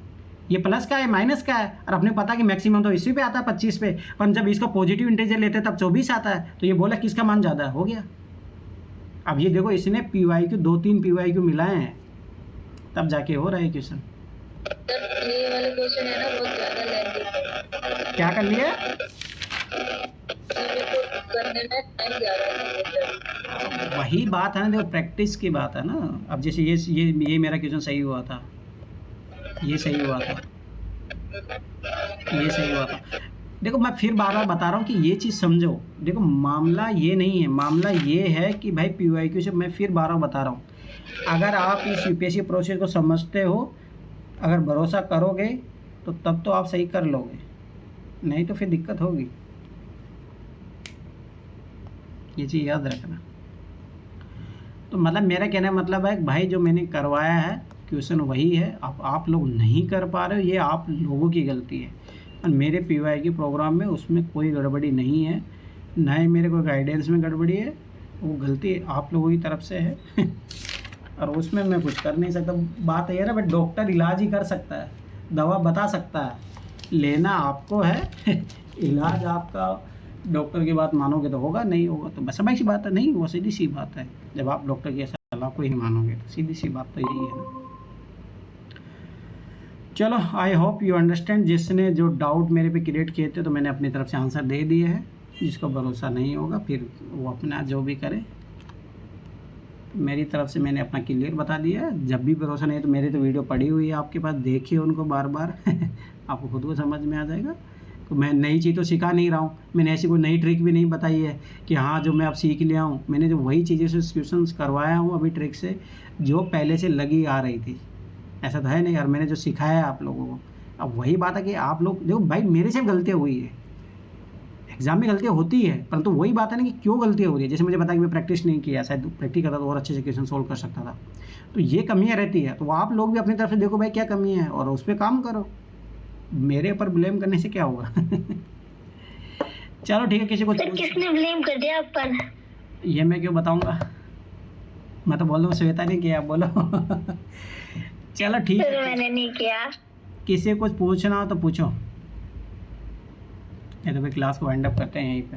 ये प्लस का है माइनस का है, और अपने पता कि मैक्सिमम तो इसी पे आता है 25 पे, पर जब इसका पॉजिटिव इंटीजर लेते हैं तब 24 आता है, तो ये बोला किसका मान ज़्यादा हो गया। अब ये देखो इसने PYQ 2-3 PYQ मिलाए हैं, तब जाके हो रहा है क्वेश्चन। ये वाले क्वेश्चन है ना बहुत ज्यादा लेंथी, क्या कर लिया, करने में टाइम ज्यादा लगता है। वही बात है ना, देखो प्रैक्टिस की बात है ना। अब जैसे ये मेरा क्वेश्चन सही हुआ था, ये सही हुआ था, ये सही हुआ था। देखो मैं फिर बार बार बता रहा हूँ कि ये चीज़ समझो। देखो मामला ये नहीं है, मामला ये है कि भाई PYQ से, मैं फिर बार बार बता रहा हूँ, अगर आप इस UPSC प्रोसेस को समझते हो, अगर भरोसा करोगे तो तब तो आप सही कर लोगे, नहीं तो फिर दिक्कत होगी, ये चीज़ याद रखना। तो मतलब मेरा कहने का मतलब है भाई जो मैंने करवाया है क्वेश्चन वही है, अब आप लोग नहीं कर पा रहे हो, ये आप लोगों की गलती है। और मेरे पीवाई के प्रोग्राम में उसमें कोई गड़बड़ी नहीं है, ना ही मेरे को गाइडेंस में गड़बड़ी है, वो गलती आप लोगों की तरफ से है। और उसमें मैं कुछ कर नहीं सकता। बात ये है ना भाई, डॉक्टर इलाज ही कर सकता है, दवा बता सकता है, लेना आपको है। इलाज आपका डॉक्टर की बात मानोगे तो होगा, नहीं होगा तो बस भाई सी बात है, नहीं वो सीधी सी बात है। जब आप डॉक्टर की सलाह को ही मानोगे तो सीधी सी बात तो यही है ना। चलो, आई होप यू अंडरस्टैंड। जिसने जो डाउट मेरे पे क्रिएट किए थे तो मैंने अपनी तरफ से आंसर दे दिए है। जिसको भरोसा नहीं होगा फिर वो अपना जो भी करे, मेरी तरफ से मैंने अपना क्लियर बता दिया है। जब भी भरोसा नहीं तो मेरी तो वीडियो पड़ी हुई है आपके पास, देखिए उनको बार बार। आपको खुद को समझ में आ जाएगा। तो मैं नई चीज़ तो सिखा नहीं रहा हूँ, मैंने ऐसी कोई नई ट्रिक भी नहीं बताई है कि हाँ जो मैं अब सीख लिया हूँ। मैंने जो वही चीज़ें से क्वेश्चन करवाया हूँ अभी ट्रिक से, जो पहले से लगी आ रही थी, ऐसा तो है नहीं। और मैंने जो सिखाया है आप लोगों को, अब वही बात है कि आप लोग देखो भाई, मेरे से गलतियाँ हुई है, एग्जाम में गलतियाँ होती है, परंतु वही बात है ना कि क्यों गलतियाँ हो रही है। जैसे मुझे पता कि मैं प्रैक्टिस नहीं किया, शायद प्रैक्टिस करता तो और अच्छे से क्वेश्चन सोल्व कर सकता था। तो ये कमियाँ रहती है, तो आप लोग भी अपनी तरफ से देखो भाई क्या कमी है और उस पर काम करो। मेरे ऊपर ब्लेम करने से क्या होगा। चलो ठीक है, किसी को किसने ब्लेम कर दिया अपन? ये मैं क्यों बताऊंगा, मैं तो बोल दूँ श्वेता ने किया, बोलो। चलो ठीक है, मैंने नहीं किया। किसी को कुछ पूछना हो तो पूछो, ये तो फिर क्लास को वाइंड अप करते हैं यहीं पे।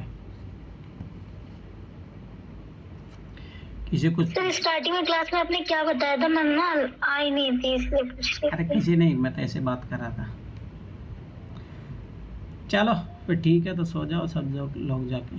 किसी कुछ तो स्टार्टिंग में क्लास में आपने क्या बताया था? मैं ना आई नहीं थी इसलिए पूछ रही थी। अरे किसी नहीं, मैं तो ऐसे बात कर रहा था। चलो फिर ठीक है, तो सो जाओ सब लोग जाके।